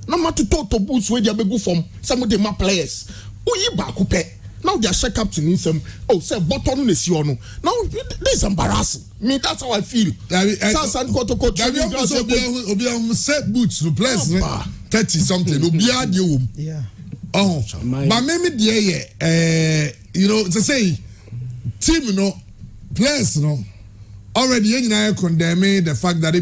No matter to boots where they be from some of them players. Oyi ba ko pɛ. Now they are check up to me some say button no see ono. Now this is embarrassing. Me that's how I feel. Asante Kotoko obi set boots to place 30 something obiya de wom. Yeah. Oh, but maybe the you know to say team you know players you know already you know condemning the fact that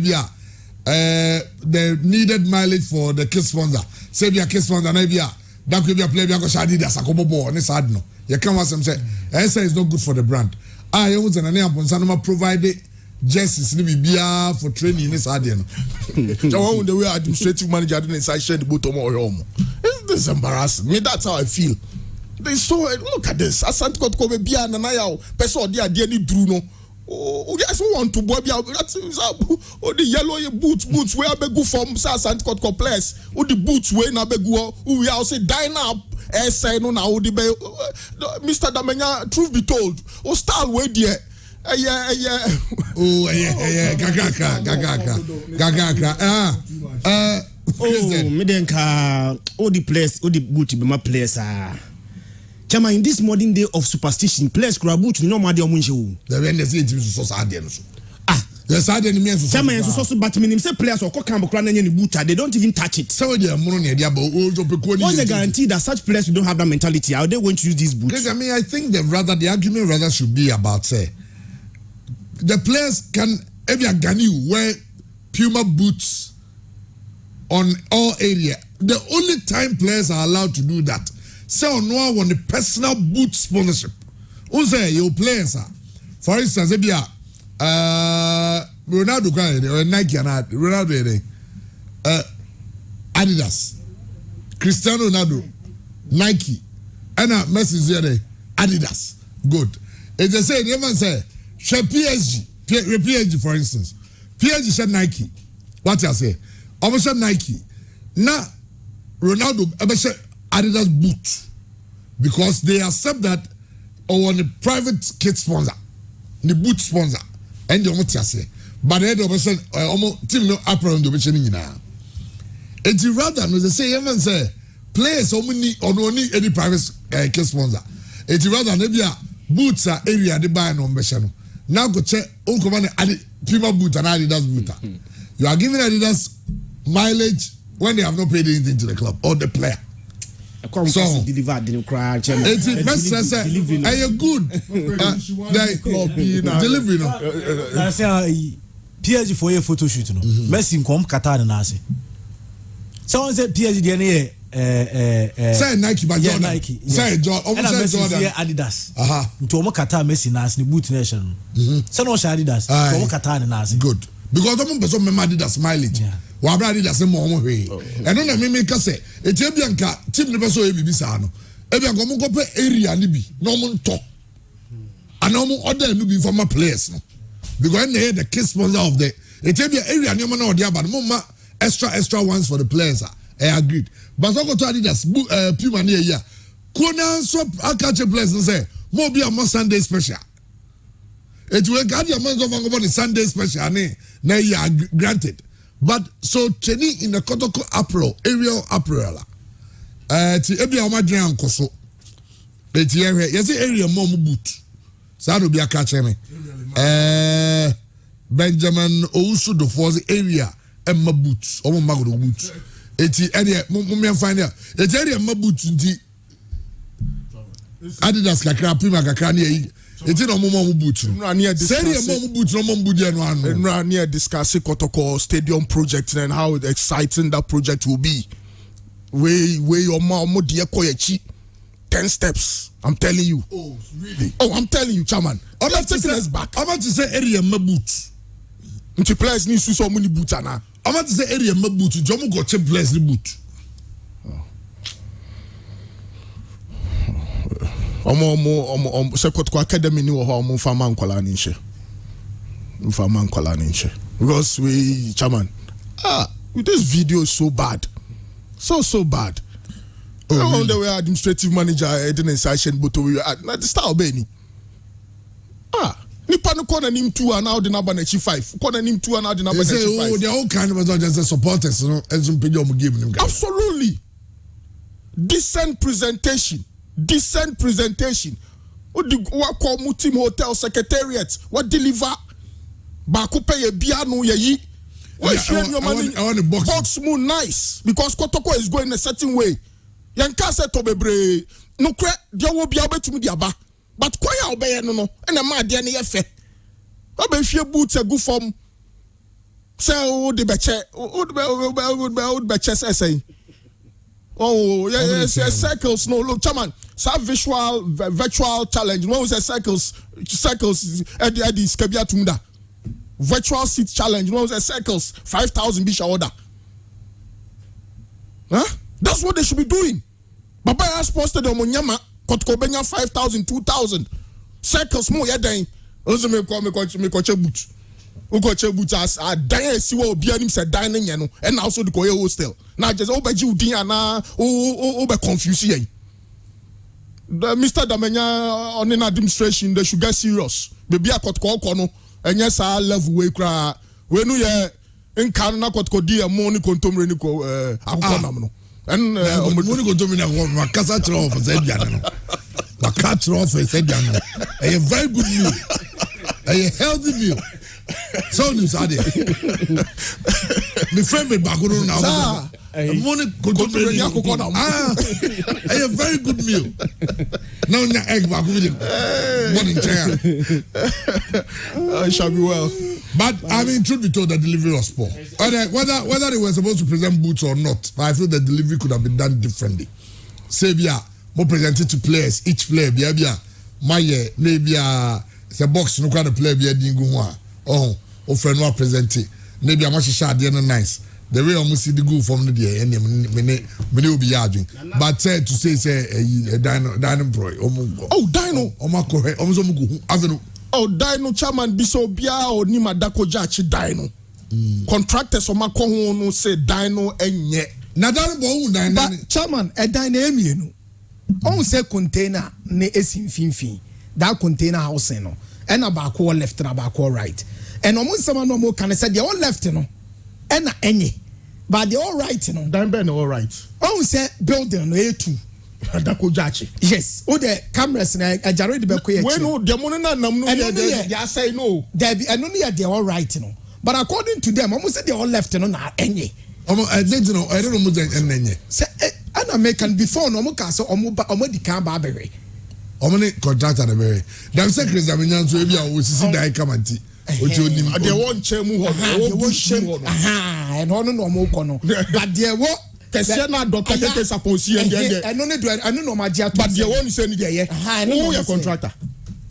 they needed mileage for the kid sponsor. Say be a kid sponsor na be that could be a player because Adidas akobobo on this side no. You can't want some say it's not good for the brand. You was an name provided jerseys ni bibia for training this adian. No. The way administrative manager didn't say share the bottom or home. This is embarrassing. Me that's how I feel. They so look at this. Asante Kotoko be bia na now person dia ni dru no. Oh, yes, want to boy the yellow boots where be go from Asante Kotoko players. The boots where na be go we are say dine up. No now Mr. Damenya, truth be told, style way there. Yeah. Oh, yeah. Gagaka. Me denka all the players, all the boot be my players Chama, in this modern day of superstition, players could boot no more than one show. The when they say it is so sad. The sad enemy is so but mean say players or come any boot, they don't even touch it. So they are money what's the guarantee that such players don't have that mentality? Are they going to use these boots? Because I think the argument rather should be about say the players can wear Puma boots on all area. The only time players are allowed to do that, say on the personal boot sponsorship. Who say your players are, for instance, Ronaldo or Nike and Ronaldo, Adidas, Cristiano Ronaldo, Nike, Ɛna Messi zere Adidas. Good. It's the same. Even say PSG for instance. PSG said Nike. What I say? Obviously Nike. Now Ronaldo said Adidas boot because they accept that on the private kit sponsor, the boot sponsor, and the what I say. But they don't say team no apparel on the machine now. It's rather no they say even say players only any private kit sponsor. It's rather maybe boots are area they buy no machine. Now go check Uncle Puma boot and Adidas boot. You are giving Adidas mileage when they have not paid anything to the club or the player. So delivered cry. It's good delivery. I say PSG for a photo shoot. No, Messi come Qatar na ase. Someone said PSG DNA. Say Nike by Jordan. Nike. Say Jordan. Almost say Jordan. Adidas. Nti omo Qatar Messi na ase ni boot nation. Say no Adidas. Omo Qatar na ase. Good. Because omo person member Adidas mileage. Wa bra Adidas mo omo hwe. Eno na me ka say Etibianka team ne person e bibi sa no. Ebianka omo go pe area ni bi na omo nto. And omo order no bi former players no. Because they the key sponsor of the Ethiopia area ni omo na odi aba no ma extra ones for the players. I agreed. But so go to Adidas Puma near here. Kona so catch players and say more be a Sunday special. It will get your months of the Sunday special na ya granted. But so Chenny in the Kotoko apparel, aerial apparel. Ti ebi a ma dran koso. Eti here yes area mom boot. Sa no be a catch me. Benjamin Owusu do for the area Emma boots, omo mago boots. Eti area mum find out. Eti area Emma boots nti Adidas kakra Puma kakra ne yi. Eti no mum boots. Say area mum boots no mum boots no anu. No near discuss Kotoko stadium project and how exciting that project will be. Where your mom dear koyechi 10 steps. I'm telling you. Oh, really? Oh, I'm telling you, Chairman. I'm not taking us back. I'm about to say area Emma boots. Nti players need so many boots ana. I'm about to say area my boot. Jomo got cheap players the boot. Omo sekot ko academy ni wo ho omo fama nkwala ni nche. Mfama nkwala ni nche. Because we Chairman. This video is so bad. So bad. Oh, on the way administrative manager didn't session but we na the style be ni. Nipa no corner nim 2 and now the number 5. Corner nim 2 and now the number 5. Oh, they all kind of just supporters, you know, and some people give them. Absolutely. Decent presentation. What call Mutim Hotel Secretariat? What deliver? Baku pay a piano ye. Why share your money? I want a box moon nice because Kotoko is going a certain way. Yanka said to be no crack, there will be able to me diaba. But kwaya obey no and a mad any effect. Obey boots a good form. Say, oh, the would be chess say. Oh, yes, circles. No, look, Chairman, some virtual challenge. What was the circles at the Skabia Tunda? Virtual seat challenge. What was the circles? 5,000 bisha order. Huh? That's what they should be doing. Baba has posted on Monyama. Kotkobenya 5,000, 2,000. Circles more yet. Also me koche boot. Ukoche boot as a dine see what Bianim said dining and also the Koya hostel. Now just obeji udin na obe confusing. Mr. Damenya on an administration they should get serious. Baby a kotko kono and yes I level way cry. When we in Canada kotko dia money kontomre ni ko akona and money kontomre na kasa chro for said jana. Cut off said jana. A very good meal. A healthy meal. So news are there. My friend made back now. Money a very good meal. Now egg back with him. Morning chair. I shall be well. But I mean, truth be told, the delivery was poor. Whether they were supposed to present boots or not, I feel the delivery could have been done differently. Say, more presented to players, each player, my maybe a box, no kind of player, be a dingo. Oh, friend, more presented. Maybe a much shot, nice. the way almost see the go from the day and many will be arguing. But to say a dino boy. Oh, Dino. Omako Avenue. Oh, Dino chairman Biso Bia or Nima Dako Jachi Dino. Contractors Omako no say Dino and yet. Nadal Bo But chairman a dynamic. On say container ne esin finfin. That container house no. And about left and about right. And almost someone no more can say they all left no. And any. But they all right, you know. Damn, all right. Oh, say building A2. Dakojachi. Yes. Oh, the cameras na a Jared Bekoye. When no, the money na nam no. They say no. There be and only they all right, you know. But according to them, almost say they all left, you know. Na any. I don't know. I don't know. Any. Say, an American before no more castle omo di can Barbary. Omani contractor the very. Them secretaries have been so we are see die come anti. They want chemu and no more kono. But there were Tessiana doctor take suppose and I don't know my dear. But they want to send it who your contractor.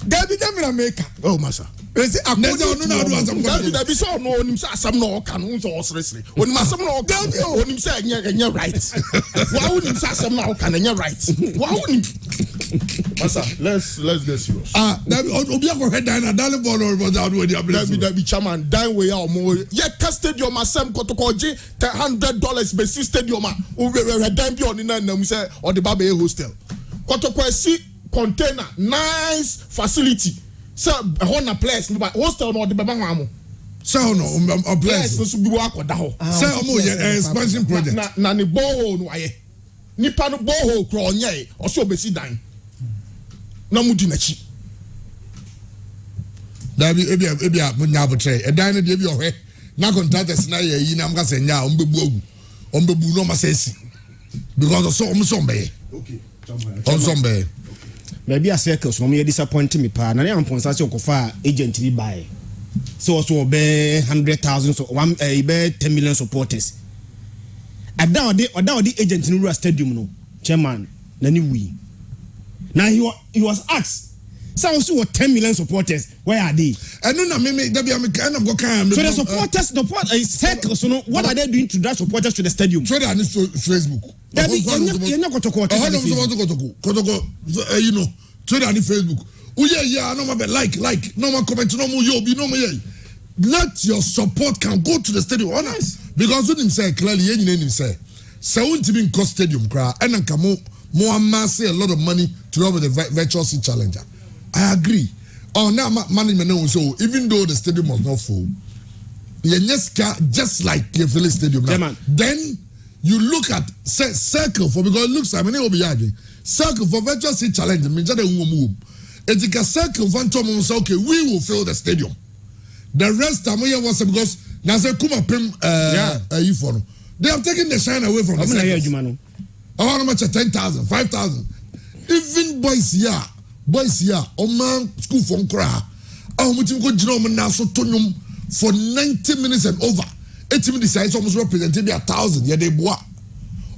David America. Oh, massa. Is it according to be so no him say some no can who so seriously. When my some no can on him say and right. Why would him say some no can and right? Why would him Massa, let's get serious. Obia go head down and ball or was out with the be chairman dine way out more. Yeah, stadium asem kotokoji $100 be stadium we dine be on in na say or the Baba hostel. Kotokwa container nice facility. So a place but hostel no the Baba Mamu. So no a place so be work or daho. So expansion project. Na ni borehole no aye. Nipa no borehole kro onye o so obesi dan. Na mudi na chi. Da bi ebia munya botre. E dan na de bi ohwe. Na contractors na ye yi na am ka se nya ombebu agu. Ombebu no ma sensi. Because so omsombe. Okay. Omsombe. Maybe a circle so me disappoint me pa na am ponsa se okofa agent bi buy. So be 100,000 so one be 10 million supporters. Ada the agent in Rural Stadium no chairman na ni wi. Now he was asked. So also 10 million supporters. Where are they? I don't know. Maybe they am kind of go kind. So the supporters, the circle. So no, what are they doing to drive supporters to the stadium? So they are on Facebook. You're not going to go. You know. So they are on Facebook. Oh yeah. No more like. No more comment. No more yo. No more yeah. Let your support can go to the stadium. Honest. Because when him say clearly, you know him say. So when to be in cost stadium, cry and then come Muhammad say a lot of money to run with the virtual seat challenger. I agree. Oh, now management knows so even though the stadium was not full, just like your Philly Stadium now. Yeah, then you look at circle for because it looks like many will be arguing. Circle for virtual seat challenger means that they will move. It's a circle for Tom say okay, we will fill the stadium. The rest time we was because now say Kuma Pim they have taken the shine away from the circle. How much? 10,000, 5,000. Even boys here, man school from Kra. Mutim go jino man so tonyum for 90 minutes and over. 80 minutes is almost representing 1,000. Yeah, they boa.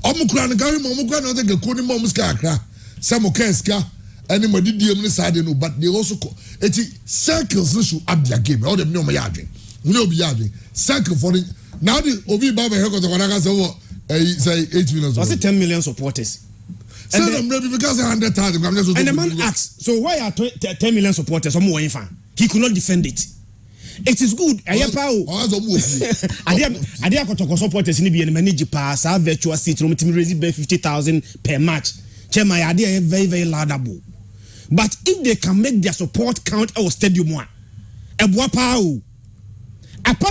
Omukra na gari omukra na take ko ni mom ska akra. Some okenska anybody DM ni side no but they also circles no should add their game. All them no my yarding. No be yarding. Circle for the now the obi baba here go to Kwanaka say 8 million. Was it 10 million supporters? And them maybe because 100,000. And the man asked, so why are 10 million supporters? He could not defend it. It is good. I did supporters in the manage pass, our virtual seat, raise 50,000 per match. Chairman, idea very, very laudable. But if they can make their support count our stadium one, apart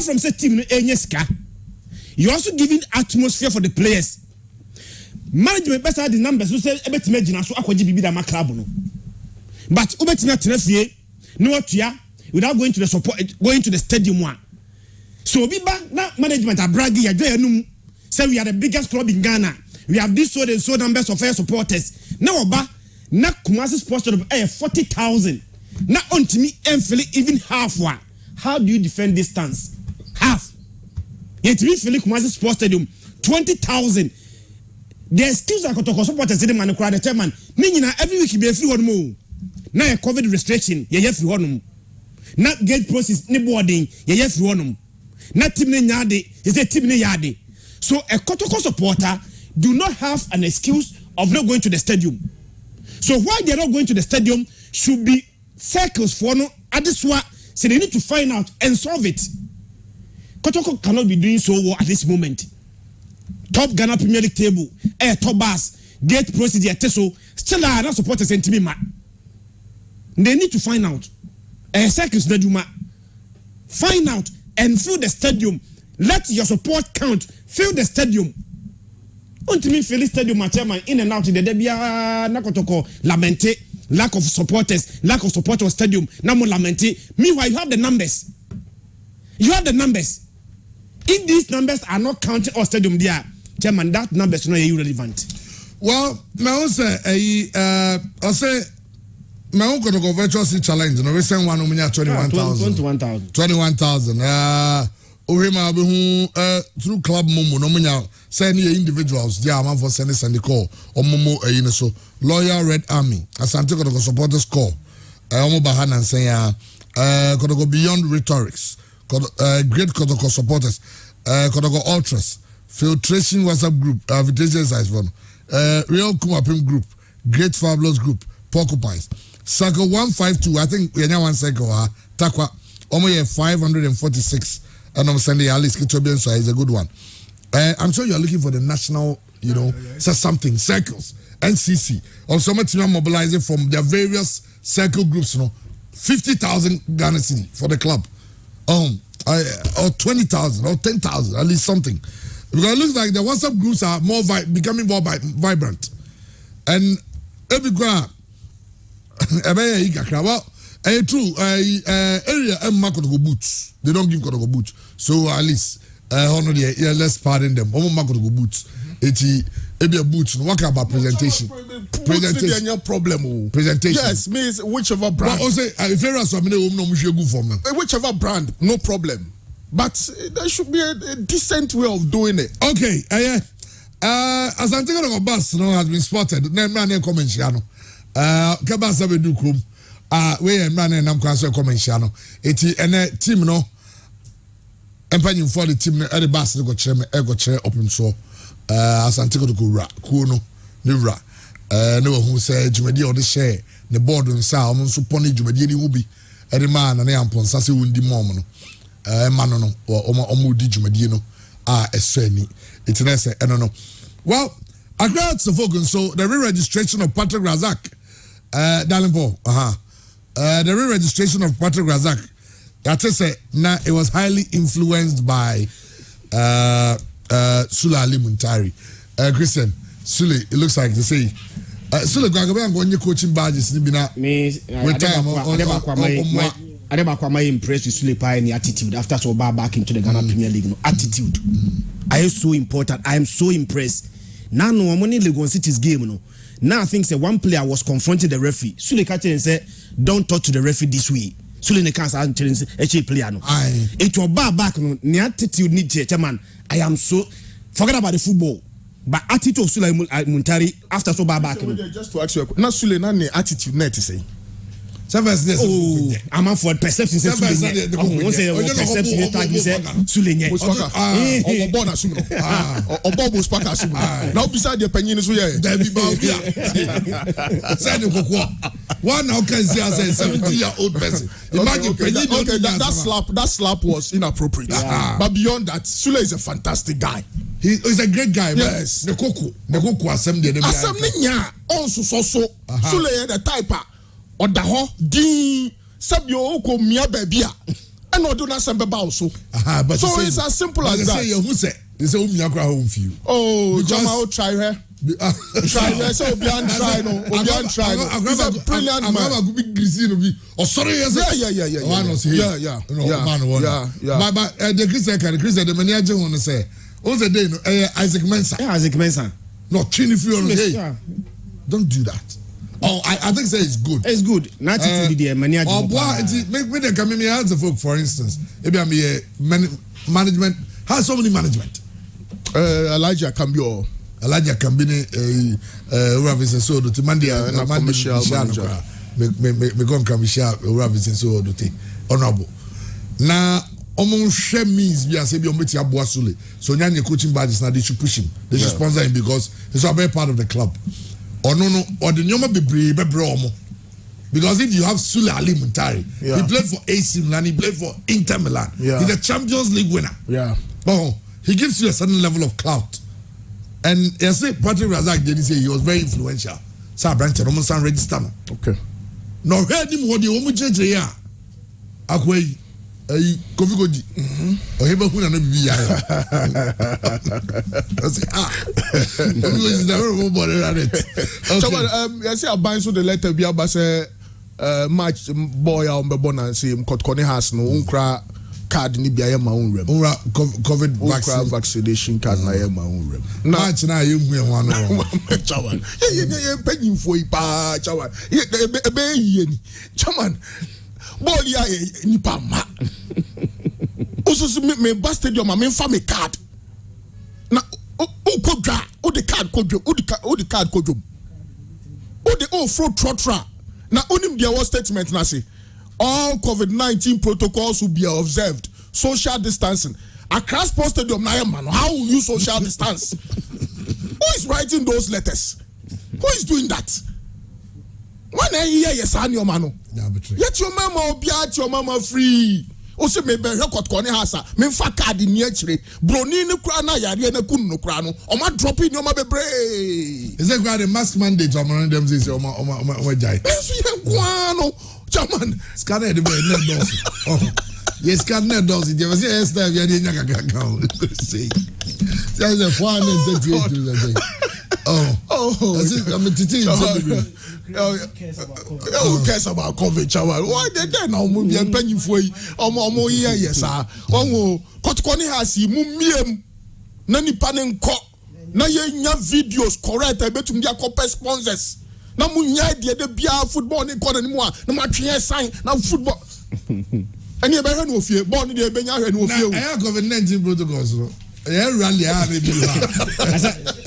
from say team Enyeska, you also giving atmosphere for the players. Management better the numbers who say ebet imagine so akwaji bibi da club no. But ubetina tenafie no atua without going to the support going to the stadium one. So biba na management abragi ya dwe say we are the biggest club in Ghana. We have this so and so numbers of our supporters. Now oba na Kumasi Sports Club 40,000. Na ontimi enfili even half one. How do you defend this stance? Half. Yet we feel Kumasi Sports Stadium 20,000. The excuse I got supporters the man crowd the chairman. Every week be free one more. Now a COVID restriction, free one. Not gate process, ni boarding, free one. Not team yard, is a team yard. So a Kotoko supporter do not have an excuse of not going to the stadium. So why they're not going to the stadium should be circles for no adiswa. So they need to find out and solve it. Kotoko cannot be doing so well at this moment. Top Ghana Premier League table, top bars, gate procedure, teso, still are not supporters and Timima. They need to find out. Circles Naduma. Find out and fill the stadium. Let your support count. Fill the stadium. Ultimately, fill the stadium, my chairman, in and out in the Debia Nakotoko, lamente, lack of supporters, lack of support of stadium, Namo lamente. Meanwhile, you have the numbers. You have the numbers. If these numbers are not counted or stadium there, chairman, that numbers is not irrelevant. Well, I say, my own Kotoko virtual seat challenge, no, we send one 21,000. 21,000. Ohima be through club momo no munya send individuals dia man for send the call or momo so Loyal Red Army Asante Kotoko supporters call omo bahana say Kotoko beyond rhetorics great Kotoko supporters Kotoko ultras filtration WhatsApp group invitation exercise one real Kumapim group great fabulous group porcupines circle 152 I think we one circle takwa omo 546 and I'm sending Alice Kitobian, so it's a good one. I'm sure you're looking for the national, say something, circles, NCC, or some team mobilizing from their various circle groups, 50,000 Ghana city for the club, or 20,000 or 10,000, at least something. Because it looks like the WhatsApp groups are becoming more vibrant. And every grab, well, true, area Kotoko boots. They don't give Kotoko boots. So at least, let's pardon them. Kotoko boots. It be a boots. What about presentation? Presentation. No problem. Presentation. Yes, means whichever brand. But also, whichever brand, no problem. But there should be a decent way of doing it. Okay, as I'm thinking of bus, has been spotted. Name comment, Shiano. Kabasa be do kum. We and man and I'm concerned commercial. Eti and team no empanyim for the team at the bus go chair open so Asante Kotoko kuno ne ra ne who say jumadi or the share the board on sa o so poni jumadi ni ubi e the man na yampon sase wundi mom no man no omo di jumadi no esani eti na say no well agrats the focus so the re-registration of Patrick Razak Darling Paul the re-registration of Patrick Razak, that is now it was highly influenced by Sule Ali Muntari. Christian, Sule, it looks like they say Sule Gwagabe going coaching badges with time. I impressed with Sule Pai and the attitude after so back into the Ghana Premier League. No attitude. I am so important. I am so impressed. Now no money Legon City's game no. Now I think one player was confronting the referee. Sule catch and said, "Don't talk to the referee this way." Sule ne can't answer a player no. It was back no. The attitude need to man. I am so forget about the football, but attitude of Sule Muntari after so back no. Just to ask you, now Sule na ne attitude net say. Oh, I'm on for perception. Perception. Sule nye. Obo na sumo. Obo bo spaka sumo. Now beside the penny so here. There be Bobia. Send you one now can see as a 70-year-old person. Imagine okay, that slap was inappropriate. But beyond that, Sule is a fantastic guy. He is a great guy. Yes. The Koko assembly. Assembly nya also Sule the type. Odaho din sabio ko mia babia and odo na sembe ba also. But so it's as simple as that. Who say they say umia kra home for you. Oh, Jamal try her. Try her so Obian try no. Obian try no. He's a brilliant man. I'm a big Grisino be. Oh sorry yes. Yeah. One was here. Yeah. But the Christian the manager want to say all the day no Isaac Mensah. Yeah, Isaac Mensah. No chin if you on hey. Don't do that. Oh, I think say it's good. It's good. Not to the manager. Oh, boy, make me the community answer for instance. Maybe I'm a management. Has so many management. Elijah Kambio. Elijah Kambini. Whoever is so the Mandia commercial manager. Me go commercial. Whoever is so the honorable. Now share means be as if you meet Abu Asule. So Nyanya coaching badges now they should push him. They should sponsor him because he's a very part of the club. Or no, or the Nyoma be Bromo. Because if you have Sule Ali Muntari, he played for AC Milan, he played for Inter Milan. He's a Champions League winner. Oh, he gives you a certain level of clout. And I say Patrick Razak did say he was very influential. So Branch Roman San register. Okay. No, heard him what the Omu Church here. Akwe Kofi Koji. Or he will not be I say, Kofi Koji is never nobody at it. So, I say, I buy so the letter be about match boy on the bonus, see him cut Connie has no unkra card ni be my own rem. COVID vaccination card na my own rem. Match na you me one. Chawan. Yeah, paying for it, pa chawan. Yeah, be chawan. Ball ya nipa ma. Also me bus stadium ma me fa me card. Na o kodwa, o the card kodwa, o the card kodwa. O the fraud trotra. Na onim dia was statement na say all COVID-19 protocols will be observed. Social distancing. Accra Sports Stadium na man. How will you social distance? Who is writing those letters? Who is doing that? When I hear yes, I your man. Yet your mama will be at your mama free. Also, maybe a record corner has a me fa card in nature. Broni no crana yari na kun no crano. Or my dropping your mama bre. Is that got a mask mandate or man them says or my jai? Yes, we have guano. Chaman. Scanner the net does. Oh, yes, scanner does it. You ever say yes, there, you're in your account. Say, there's a 438 Oh, I'm a teaching. Who cares about COVID, chawa? Why they now move and penny for you? Omo here, yes, sir. Kotkoni has you mum Nani panen co. Na ye videos correct. I bet you are copy sponsors. Na munya de bia football ni corner anymore. No match sign now football. And you better no fear. Born in the Benya no fear. I have COVID-19 protocols. Rally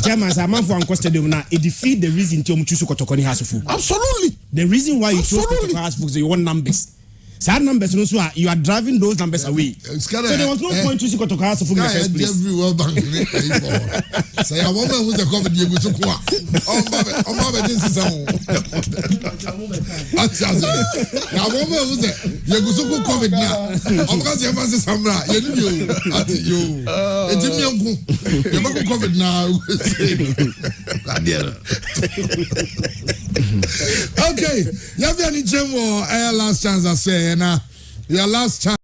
Chairman, I'm for Uncle Stadium now. It defeat the reason to choose Kotokoni has full. Absolutely. The reason why you chose Kotokoni has full is you want numbers. Sad numbers, you are driving those numbers away. So there was no point choosing Kotokoni has full in the first place. Say a woman who's a COVID you to qua. Oh, Mama, this is a woman who's a Yagusuku COVID now. Of course, you have Samra. You. It's a COVID now. Okay, you have any gem or last chance I say, your last chance.